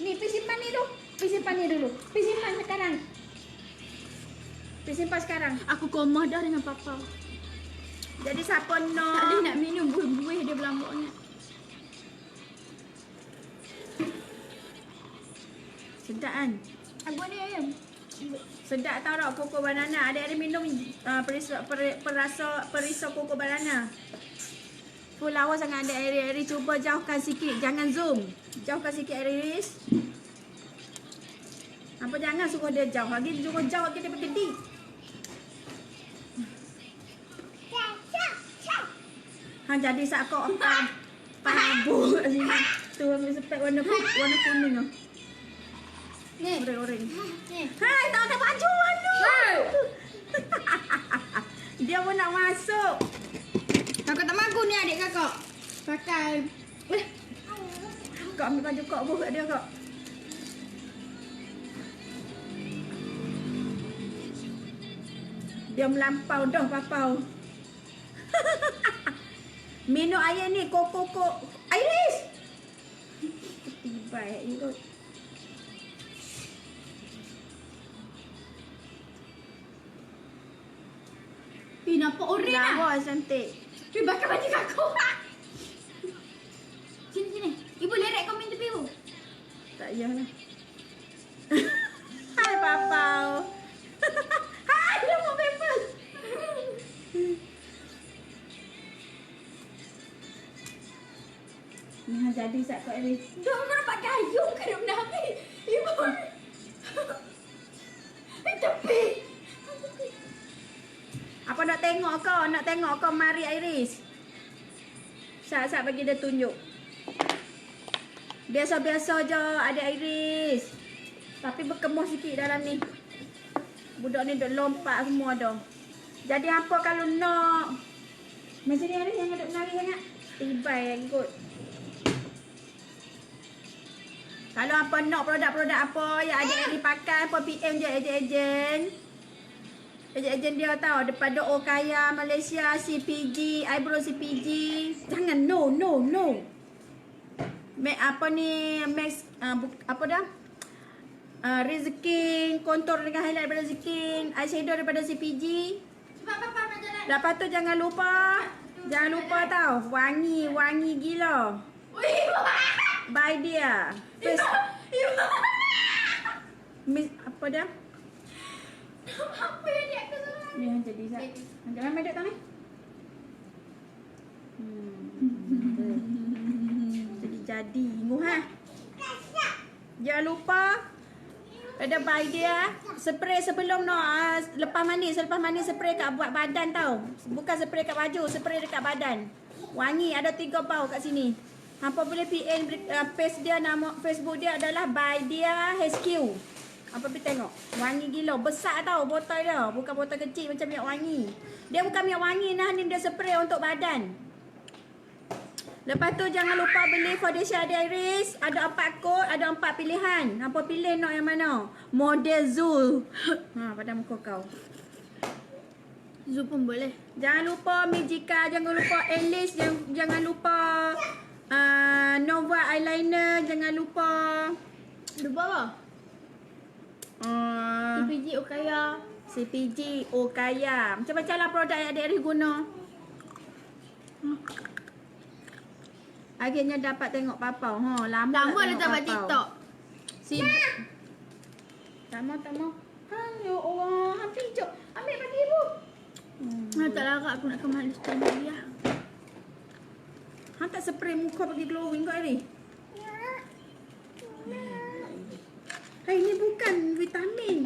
Ni pergi simpan ni dulu. Pergi simpan ni dulu. Pergi simpan sekarang. Pergi simpan sekarang. Aku koma dah dengan papa. Jadi siapa Tak nak? boleh nak minum buih-buih dia berlambak ni. Sedap kan? Aku ni ayam. Sedap tau tak koko banana. Adik-adik minum perisau koko banana. Full lawa sangat adik-adik. Cuba jauhkan sikit. Jangan zoom. Jauhkan sikit adik-adik. Apa jangan suruh dia jauh. Lagi suruh jauh lagi dia bergedi. Jadi sakok pabu sini. Tu ambil spek warna kuning tu. Ni. Orang-orang. Ni. Hai, tak ada baju aduh. Dia pun nak masuk. Kakak tak maku ni adik kakak. Pakai. Kak ambil baju kak buh kat dia kak. Dia melampau dah papau. Minum air ni koko Iris. Tiba ikut. Nampak orange lah. Lawa cantik. Cuy bakar baju kakak. Sini. Ibu lerek komen tepi ibu. Tak payahlah. Hai papau. Hai dia mau paper. Ni jadi sat kau Iris. Dah kau nampak gayung ke dia nak habis. Ibu. Tepi. Apa nak tengok kau? Nak tengok kau mari Iris. Sat bagi dia tunjuk. Biasa-biasa je adik Iris. Tapi berkemas sikit dalam ni. Budak ni duk lompat semua dah. Jadi apa kalau nak? Macam ni Iris yang duk menari sangat. Tibai yang ikut. Kalau apa nak produk-produk apa yang adik-adik pakai, apa PM je ejen-ejen. Ejen dia tahu daripada Okaya, Malaysia, CPG, eyebrow CPG. Jangan no. Make apa ni Max apa dah? Razor King, contour dengan highlight daripada Razor King, eyeshadow daripada CPG. Sebab papa nak jalan. Lepas tu jangan lupa tau, wangi gila. By dia. First Miss apa dah? Apa yang dia aku salah? Ni yang jadi sat. Jangan main duk tang ni. Jadi muha. Jangan lupa ada by dia spray sebelum lepas mandi spray kat buat badan tau. Bukan spray kat baju, spray dekat badan. Wangi ada 3 bau kat sini. Hampa boleh PN page dia, nama Facebook dia adalah by dia HQ. Apa pergi tengok. Wangi gila. Besar tau botol dia. Bukan botol kecil macam minyak wangi. Dia bukan minyak wangi nah. Ni dia spray untuk badan. Lepas tu jangan lupa beli foundation Adi Iris. Ada 4 kod. Ada 4 pilihan. Hampa pilih nak yang mana. Model Zul. Pada muka kau. Zul pun boleh. Jangan lupa Mijika. Jangan lupa Alice. Jangan lupa Nova Eyeliner. Jangan lupa Lupa apa? TPG Okaya. CPG Okaya. Macam-macam lah produk yang adik Iris guna. Akhirnya dapat tengok papau. Lama Lama tak dah tengok tak buat papau. TikTok. Tak mau. Ya Allah. Hampir jom. Ambil bagi ibu. Tak larat aku nak kemal listrik dia. Han tak spray muka bagi glowing kau Iris? Hai, ni bukan vitamin.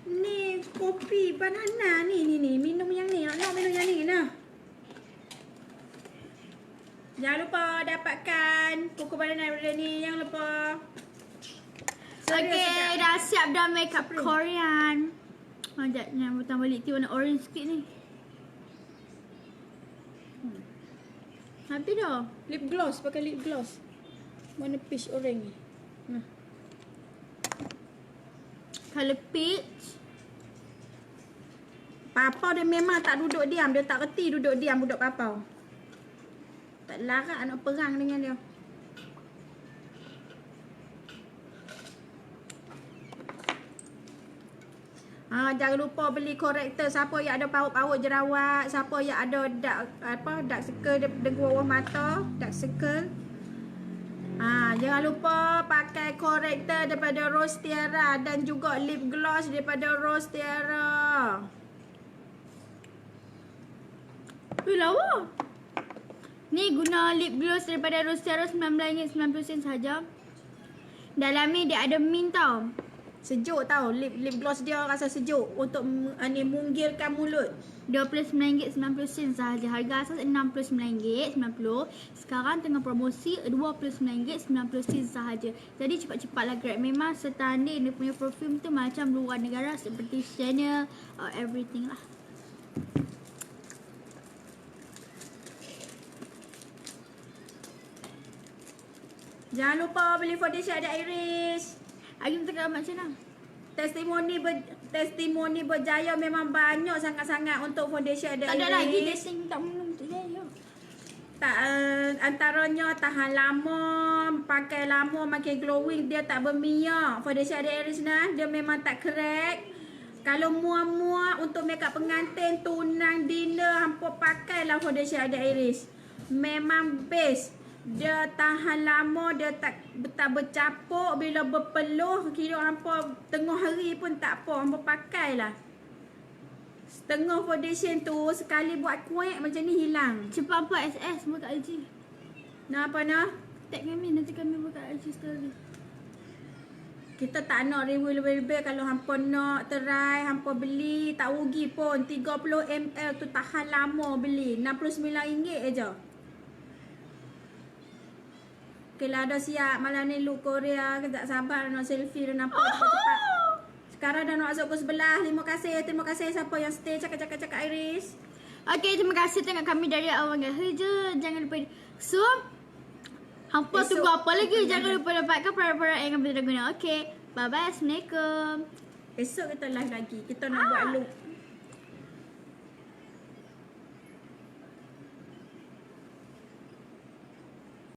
Ni kopi banana ni. Minum yang ni. Nak minum yang ni nah. Jangan lupa dapatkan kuku banana daripada ni. Jangan lupa. Okay, dah siap dah makeup Korean. Sekejap, yang butang balik tu warna orange sikit ni. Habis dah. Lip gloss, pakai lip gloss. Warna peach orange ni. Nah. Colour peach. Papau dia memang tak duduk diam. Dia tak reti duduk diam budak papau. Tak larat nak perang dengan dia. Jangan lupa beli korektor. Siapa yang ada paut-paut jerawat, siapa yang ada dark circle di bawah mata, dark circle. Jangan lupa pakai korektor daripada Rose Tiara dan juga lip gloss daripada Rose Tiara. Lawa. Ni guna lip gloss daripada Rose Tiara RM19.90 sahaja. Dalam ni dia ada mint tau. Sejuk tau. Lip gloss dia rasa sejuk untuk munggilkan mulut. RM29.90 sahaja. Harga asas RM69.90. Sekarang tengah promosi RM29.90 sahaja. Jadi cepat-cepatlah grab. Memang setanding dia punya perfume tu macam luar negara seperti Chanel, everything lah. Jangan lupa beli foundation Adi Iris. Agim tengah macam mana? Testimoni berjaya memang banyak sangat-sangat untuk foundation Adi Iris. Tak ada lagi testing tak belum tu ya. Antaranya tahan lama, pakai lama, makin glowing, dia tak berminyak. Foundation Adi Iris nah, dia memang tak crack. Kalau muak-muak untuk makeup pengantin, tunang, dinner, hampa pakailah foundation Adi Iris. Memang best. Dia tahan lama, dia tak bercapuk. Bila berpeluh, kira hampa tengah hari pun tak apa, hampa pakailah. Setengah foundation tu sekali buat kuek macam ni hilang. Cepat 4SS buat kat IG. Nak apa nak? Tag kami, nanti kami buat kat IG story. Kita tak nak review lebih-lebih. Kalau hampa nak try, hampa beli, tak rugi pun. 30 ml tu tahan lama beli. RM69 aja. Okay lah, dah siap. Malam ni look Korea. Tak sabar nak selfie dah nampak cepat-cepat. Sekarang dah nak masuk pukul 11. Terima kasih siapa yang stay cakap Iris. Okay, terima kasih tengok kami dari awal hingga akhir. Jangan lupa. So, hampa Esok. tunggu apa lagi? Jangan lupa dapatkan produk-produk yang kami guna. Okay, bye-bye. Assalamualaikum. Esok kita live lagi. Kita nak buat look